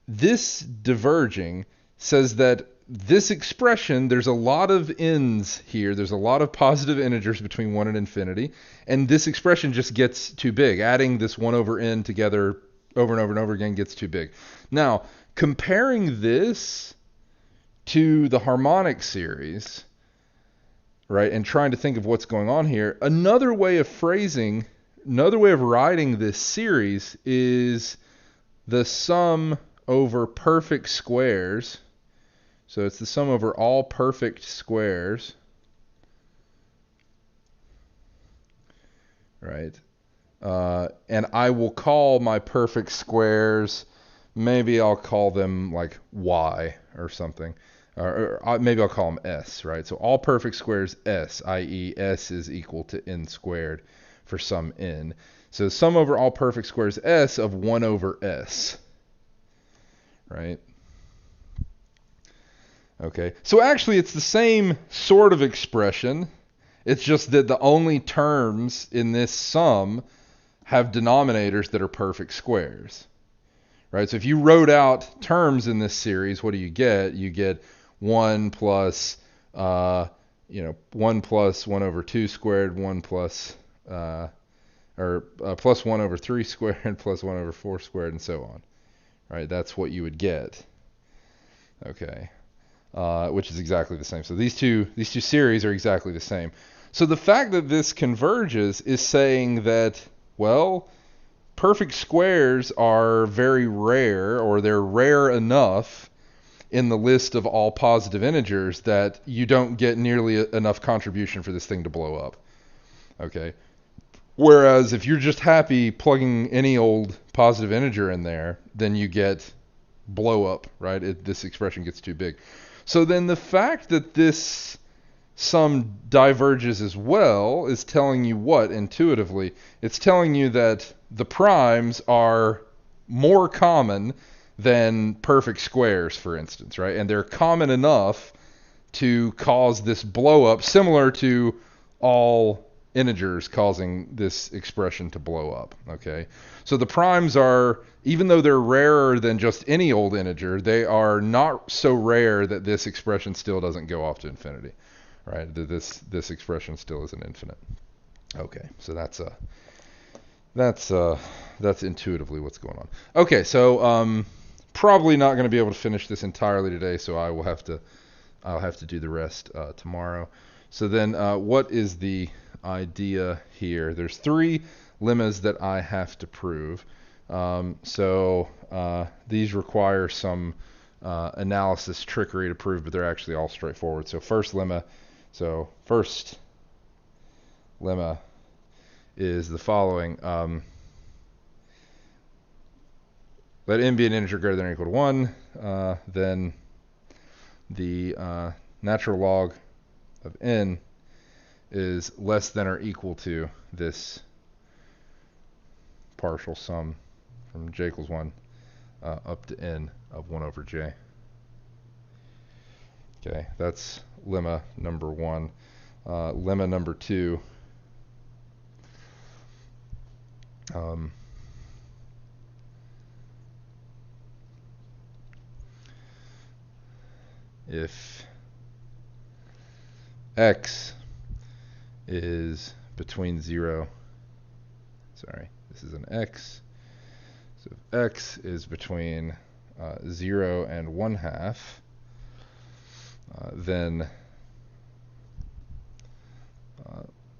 this diverging says that this expression, there's a lot of n's here. There's a lot of positive integers between 1 and infinity. And this expression just gets too big. Adding this 1 over n together over and over and over again gets too big. Now, comparing this to the harmonic series, right, and trying to think of what's going on here, another way of writing this series is the sum over perfect squares. So it's the sum over all perfect squares, right? And I will call my perfect squares, maybe I'll call them like y or something. Or maybe I'll call them s, right? So all perfect squares s, i.e. s is equal to n squared for some n. So sum over all perfect squares s of 1 over s, right? Okay, so actually it's the same sort of expression. It's just that the only terms in this sum have denominators that are perfect squares. Right? So if you wrote out terms in this series, what do you get? You get 1 plus 1 plus 1 over 2 squared, 1 plus plus 1 over 3 squared, plus 1 over 4 squared, and so on. Right? That's what you would get. Okay. Which is exactly the same. So these two series are exactly the same. So the fact that this converges is saying that, well, perfect squares are very rare, or they're rare enough in the list of all positive integers that you don't get nearly enough contribution for this thing to blow up. Okay. Whereas if you're just happy plugging any old positive integer in there, then you get blow up, right? This expression gets too big. So then the fact that this sum diverges as well is telling you what intuitively? It's telling you that the primes are more common than perfect squares, for instance, right? And they're common enough to cause this blow up, similar to all integers causing this expression to blow up, okay? So the primes are, even though they're rarer than just any old integer, they are not so rare that this expression still doesn't go off to infinity, right? This expression still isn't infinite. Okay, so that's intuitively what's going on. Okay, so probably not going to be able to finish this entirely today, so I'll have to do the rest tomorrow. So then, what is the idea here? There's 3 lemmas that I have to prove. So these require some analysis trickery to prove, but they're actually all straightforward. So first lemma is the following. Let n be an integer greater than or equal to 1, then the natural log of n is less than or equal to this partial sum from j equals 1 up to n of 1 over j. Okay, that's lemma number 1. Lemma number 2. If x is between 0, This is an x. So if x is between 0 and 1/2, then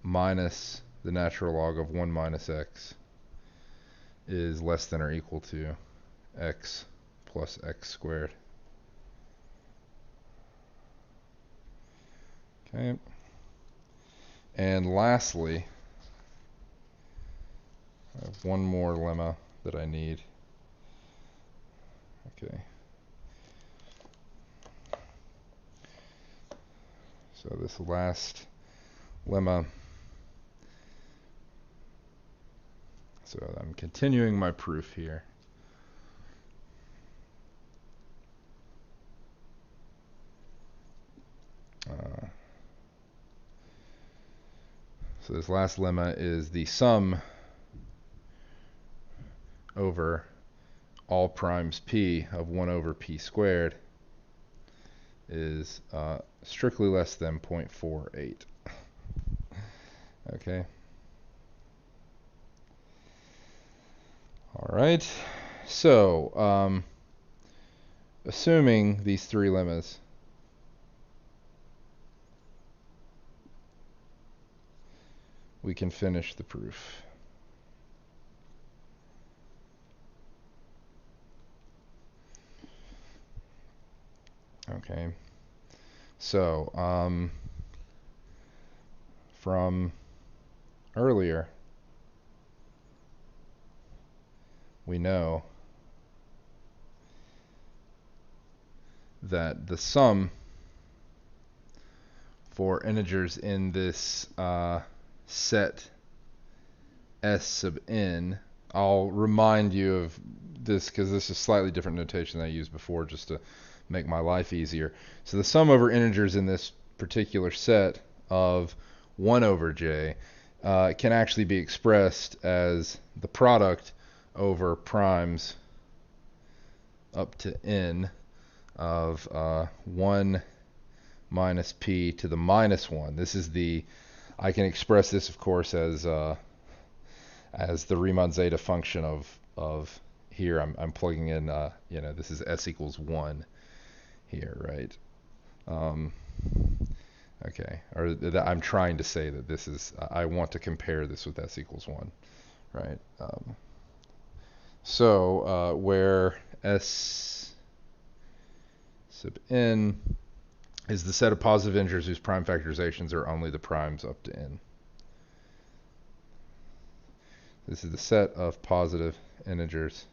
minus the natural log of 1 minus x is less than or equal to x plus x squared. Okay. And lastly, I have one more lemma that I need. Okay. So this last lemma, so I'm continuing my proof here. So this last lemma is the sum over all primes p of 1 over p squared is strictly less than 0.48. Okay. All right. So, assuming these three lemmas, we can finish the proof. Okay. So, from earlier, we know that the sum for integers in this set S sub n, I'll remind you of this because this is slightly different notation than I used before just to make my life easier. So the sum over integers in this particular set of 1 over j can actually be expressed as the product over primes up to n of 1 minus p to the minus 1. This is I can express this, of course, as the Riemann Zeta function of here. I'm plugging in, this is s equals 1 here, right? Okay, or I'm trying to say that this is, I want to compare this with s equals 1, right? So where s sub n is the set of positive integers whose prime factorizations are only the primes up to n. This is the set of positive integers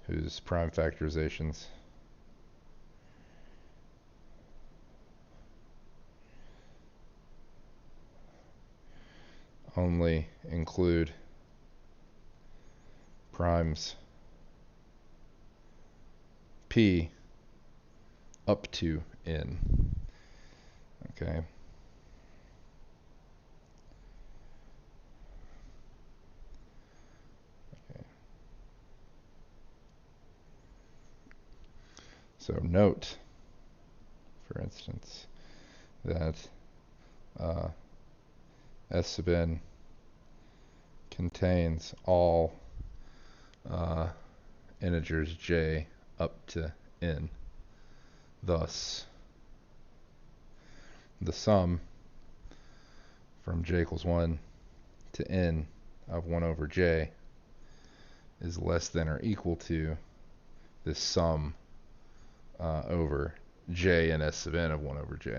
whose prime factorizations only include primes p up to n. Okay. So note, for instance, that S sub n contains all integers j up to n. Thus, the sum from j equals 1 to n of 1 over j is less than or equal to this sum over j and s sub n of 1 over j.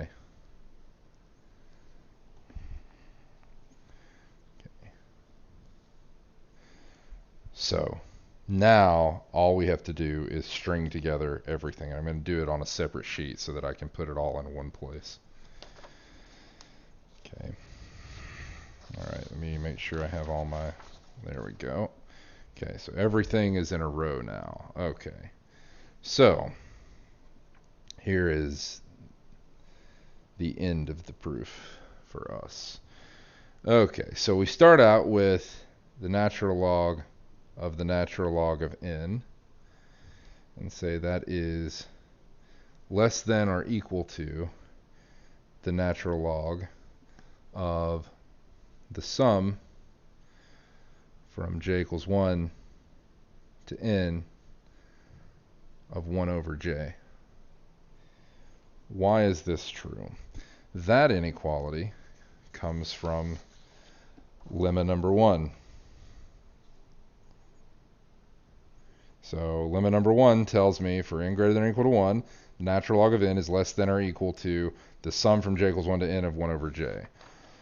Okay. So now all we have to do is string together everything. I'm going to do it on a separate sheet so that I can put it all in one place. Okay. All right, let me make sure I have all my, there we go. Okay, so everything is in a row now. Okay, so here is the end of the proof for us. Okay, so we start out with the natural log of the natural log of n and say that is less than or equal to the natural log of the sum from j equals 1 to n of 1 over j. Why is this true? That inequality comes from lemma number 1. So lemma number 1 tells me for n greater than or equal to 1, the natural log of n is less than or equal to the sum from j equals 1 to n of 1 over j.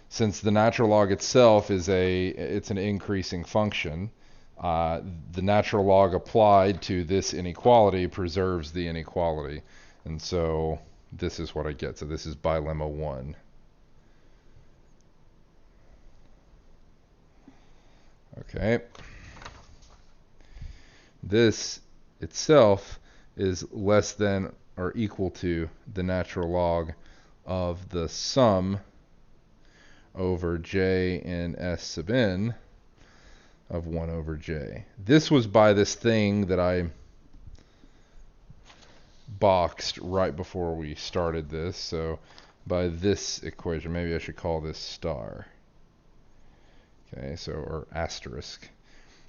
Since the natural log itself is it's an increasing function, the natural log applied to this inequality preserves the inequality. And so this is what I get. So this is by lemma 1. Okay. This itself is less than or equal to the natural log of the sum over j in s sub n of 1 over j. This was by this thing that I boxed right before we started this. So by this equation, maybe I should call this star. Okay, so, or asterisk.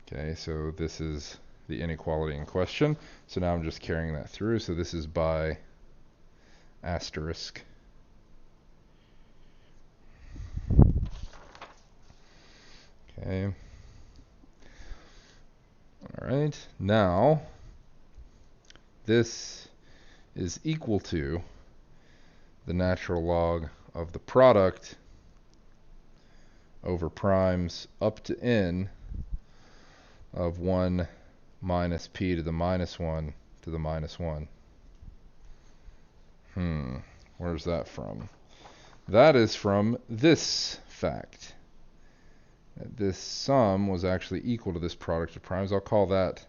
Okay, so this is the inequality in question. So now I'm just carrying that through. So this is by asterisk. Okay. All right. Now, this is equal to the natural log of the product over primes up to n of 1 minus p to the minus 1 to the minus 1. Where's that from? That is from this fact. That this sum was actually equal to this product of primes. I'll call that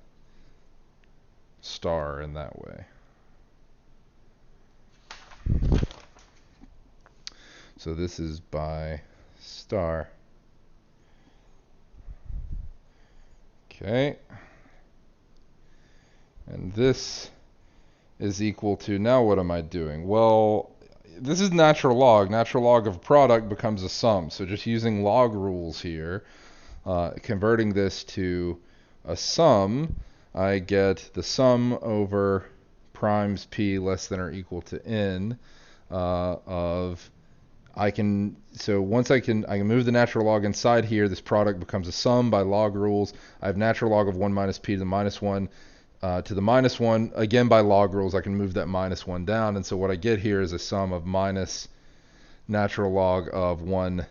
star in that way. So this is by star. Okay. And this is equal to, now what am I doing? Well, this is natural log. Natural log of a product becomes a sum. So just using log rules here, converting this to a sum, I get the sum over primes p less than or equal to n of, once I can move the natural log inside here, this product becomes a sum by log rules. I have natural log of 1 minus p to the minus 1 to the minus 1. Again, by log rules, I can move that minus 1 down. And so what I get here is a sum of minus natural log of 1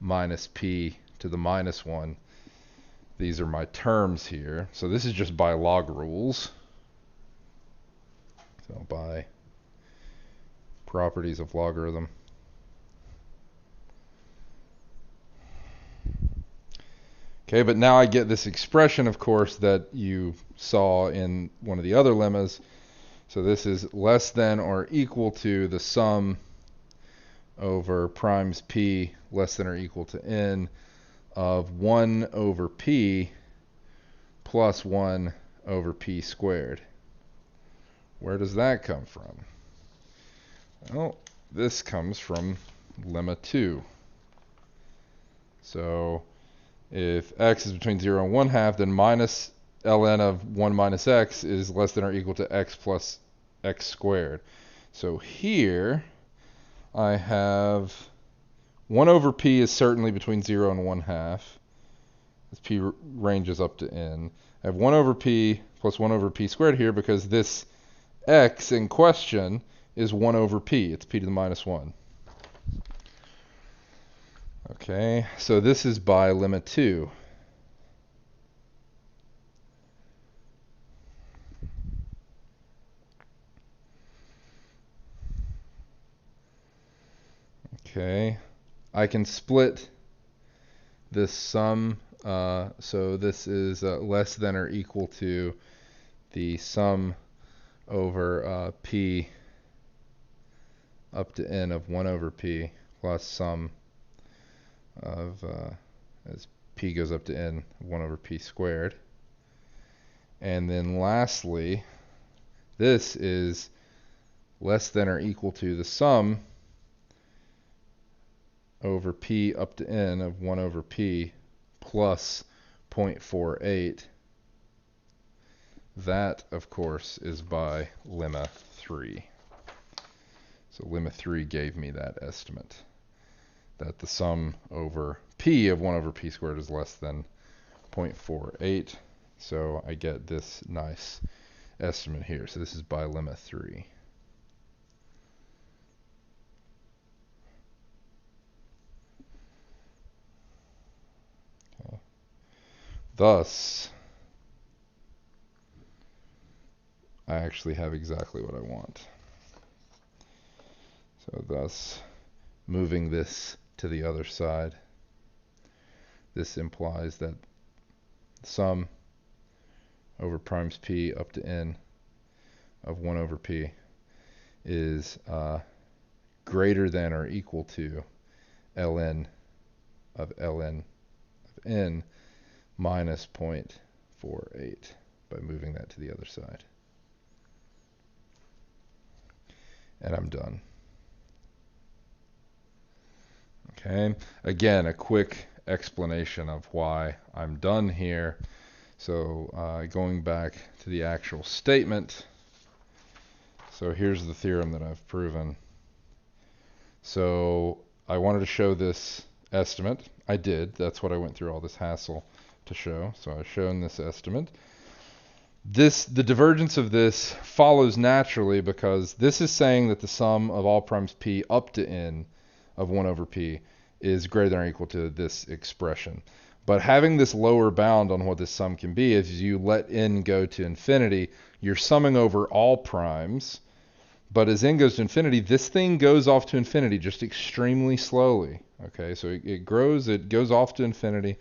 minus p to the minus 1. These are my terms here. So this is just by log rules. So by properties of logarithm. Okay, but now I get this expression, of course, that you saw in one of the other lemmas. So this is less than or equal to the sum over primes p less than or equal to n of 1 over p plus 1 over p squared. Where does that come from? Well, this comes from lemma 2. So if x is between 0 and 1/2, then minus ln of 1 minus x is less than or equal to x plus x squared. So here I have 1 over p is certainly between 0 and 1/2. This p ranges up to n. I have 1 over p plus 1 over p squared here because this x in question is 1 over p. It's p to the minus 1. Okay, so this is by lemma 2. Okay, I can split this sum, so this is less than or equal to the sum over p up to n of 1 over p plus sum of, as p goes up to n, 1 over p squared. And then lastly, this is less than or equal to the sum over p up to n of 1 over p plus 0.48, that, of course, is by lemma 3. So lemma 3 gave me that estimate, that the sum over p of 1 over p squared is less than 0.48. So I get this nice estimate here. So this is by lemma 3. Okay. Thus, I actually have exactly what I want. So thus, moving this to the other side, this implies that the sum over primes p up to n of 1 over p is greater than or equal to ln of n minus 0.48 by moving that to the other side. And I'm done. Okay, again, a quick explanation of why I'm done here. So going back to the actual statement. So here's the theorem that I've proven. So I wanted to show this estimate. I did. That's what I went through all this hassle to show. So I've shown this estimate. The divergence of this follows naturally because this is saying that the sum of all primes p up to n of 1 over p is greater than or equal to this expression. But having this lower bound on what this sum can be, as you let n go to infinity, you're summing over all primes. But as n goes to infinity, this thing goes off to infinity just extremely slowly. Okay, so it grows, it goes off to infinity,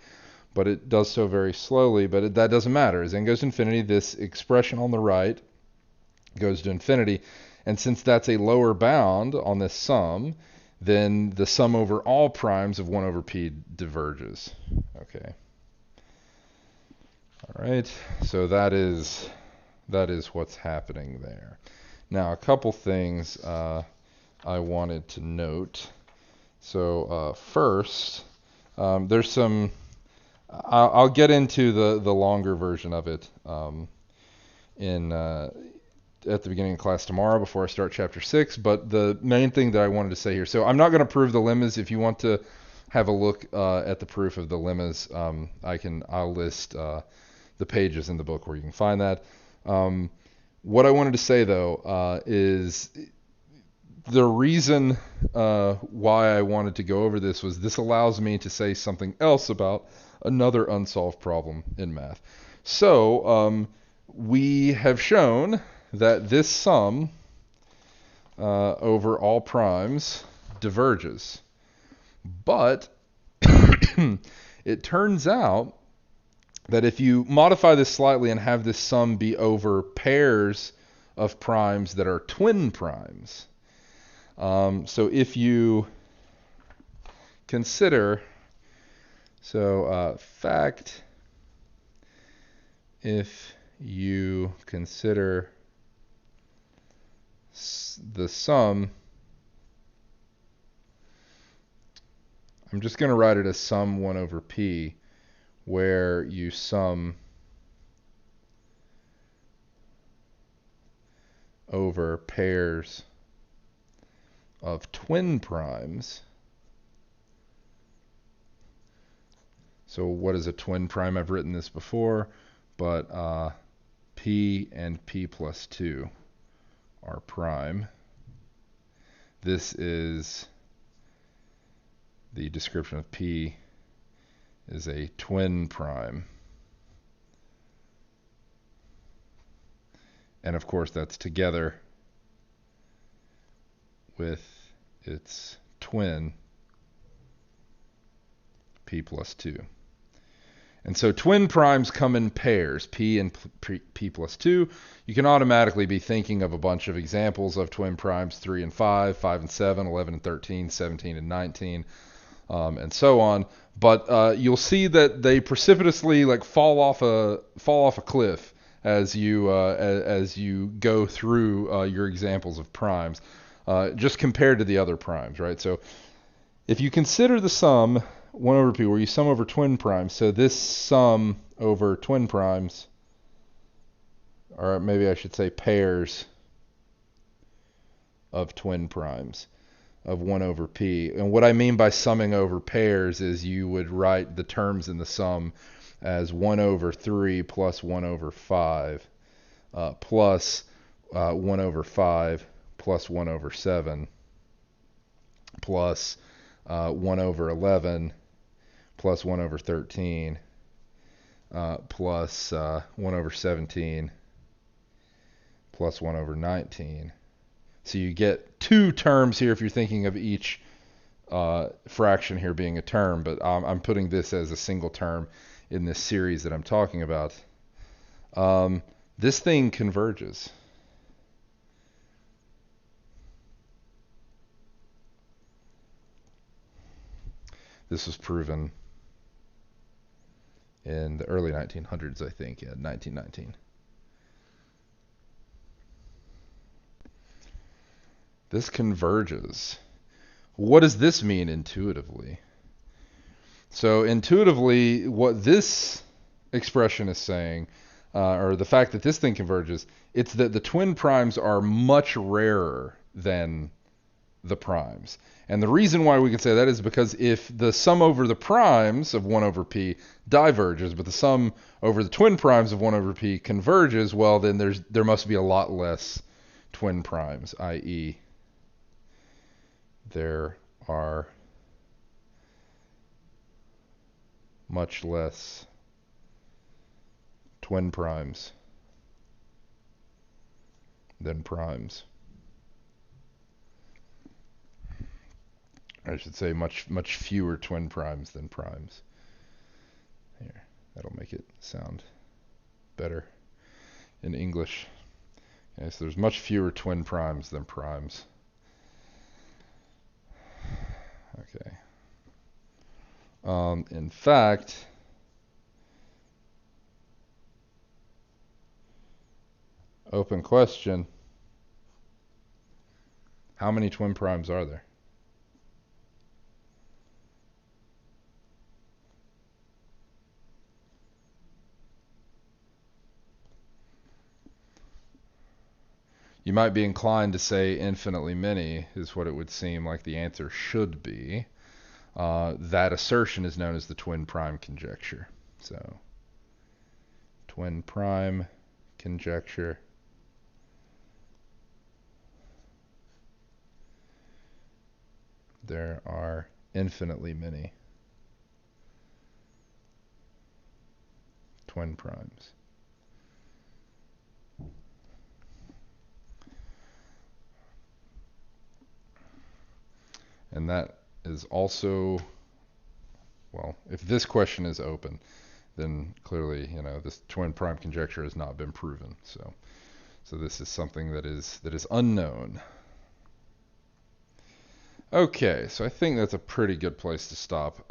but it does so very slowly. But that doesn't matter. As n goes to infinity, this expression on the right goes to infinity. And since that's a lower bound on this sum, then the sum over all primes of 1 over p diverges. Okay. All right. So that is what's happening there. Now, a couple things I wanted to note. So first, there's some. I'll get into the longer version of it at the beginning of class tomorrow before I start chapter 6. But the main thing that I wanted to say here. So I'm not going to prove the lemmas. If you want to have a look at the proof of the lemmas, I'll list the pages in the book where you can find that. What I wanted to say, though, is the reason why I wanted to go over this was this allows me to say something else about another unsolved problem in math. So we have shown that this sum over all primes diverges. But it turns out that if you modify this slightly and have this sum be over pairs of primes that are twin primes, so if you consider, fact, if you consider the sum, I'm just going to write it as sum 1 over p, where you sum over pairs of twin primes. So what is a twin prime? I've written this before, but p and p plus 2 are prime. This is the description of p is a twin prime. And of course that's together with its twin p plus 2. And so twin primes come in pairs, p and p plus 2. You can automatically be thinking of a bunch of examples of twin primes, 3 and 5, 5 and 7, 11 and 13, 17 and 19, and so on. But you'll see that they precipitously fall off a cliff as you go through your examples of primes, just compared to the other primes, right? So if you consider the sum 1 over p, where you sum over twin primes. So this sum over twin primes, or maybe I should say pairs of twin primes of 1 over p. And what I mean by summing over pairs is you would write the terms in the sum as 1 over 3 plus 1 over 5 plus 1 over 5 plus 1 over 7 plus 1 over 11 plus 1 over 13 plus 1 over 17 plus 1 over 19. So you get two terms here if you're thinking of each fraction here being a term, but I'm putting this as a single term in this series that I'm talking about. This thing converges. This was proven in the early 1900s, I think, yeah, 1919. This converges. What does this mean intuitively? So intuitively, what this expression is saying, or the fact that this thing converges, it's that the twin primes are much rarer than the primes. And the reason why we can say that is because if the sum over the primes of 1 over p diverges, but the sum over the twin primes of 1 over p converges, well, then there must be a lot less twin primes, i.e. there are much less twin primes than primes. I should say much fewer twin primes than primes. Here, that'll make it sound better in English. Okay, so there's much fewer twin primes than primes. Okay. In fact, open question, how many twin primes are there? You might be inclined to say infinitely many is what it would seem like the answer should be. That assertion is known as the twin prime conjecture. So, twin prime conjecture. There are infinitely many twin primes. And that is also, well, if this question is open, then clearly, this twin prime conjecture has not been proven. So this is something that is unknown. Okay, so I think that's a pretty good place to stop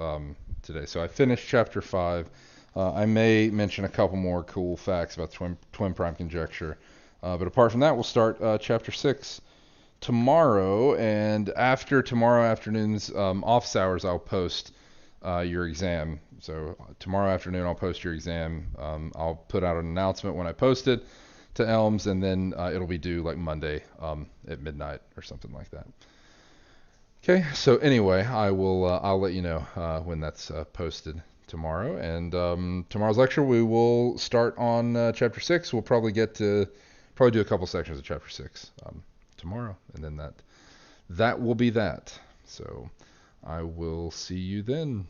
today. So I finished chapter 5. I may mention a couple more cool facts about twin prime conjecture. But apart from that, we'll start chapter 6 tomorrow, and after tomorrow afternoon's office hours, I'll post your exam. So tomorrow afternoon, I'll post your exam. I'll put out an announcement when I post it to Elms, and then it'll be due like Monday at midnight or something like that. Okay, so anyway, I'll let you know when that's posted tomorrow. And tomorrow's lecture, we will start on chapter 6. We'll probably do a couple sections of chapter 6 tomorrow, and then that will be that. So I will see you then.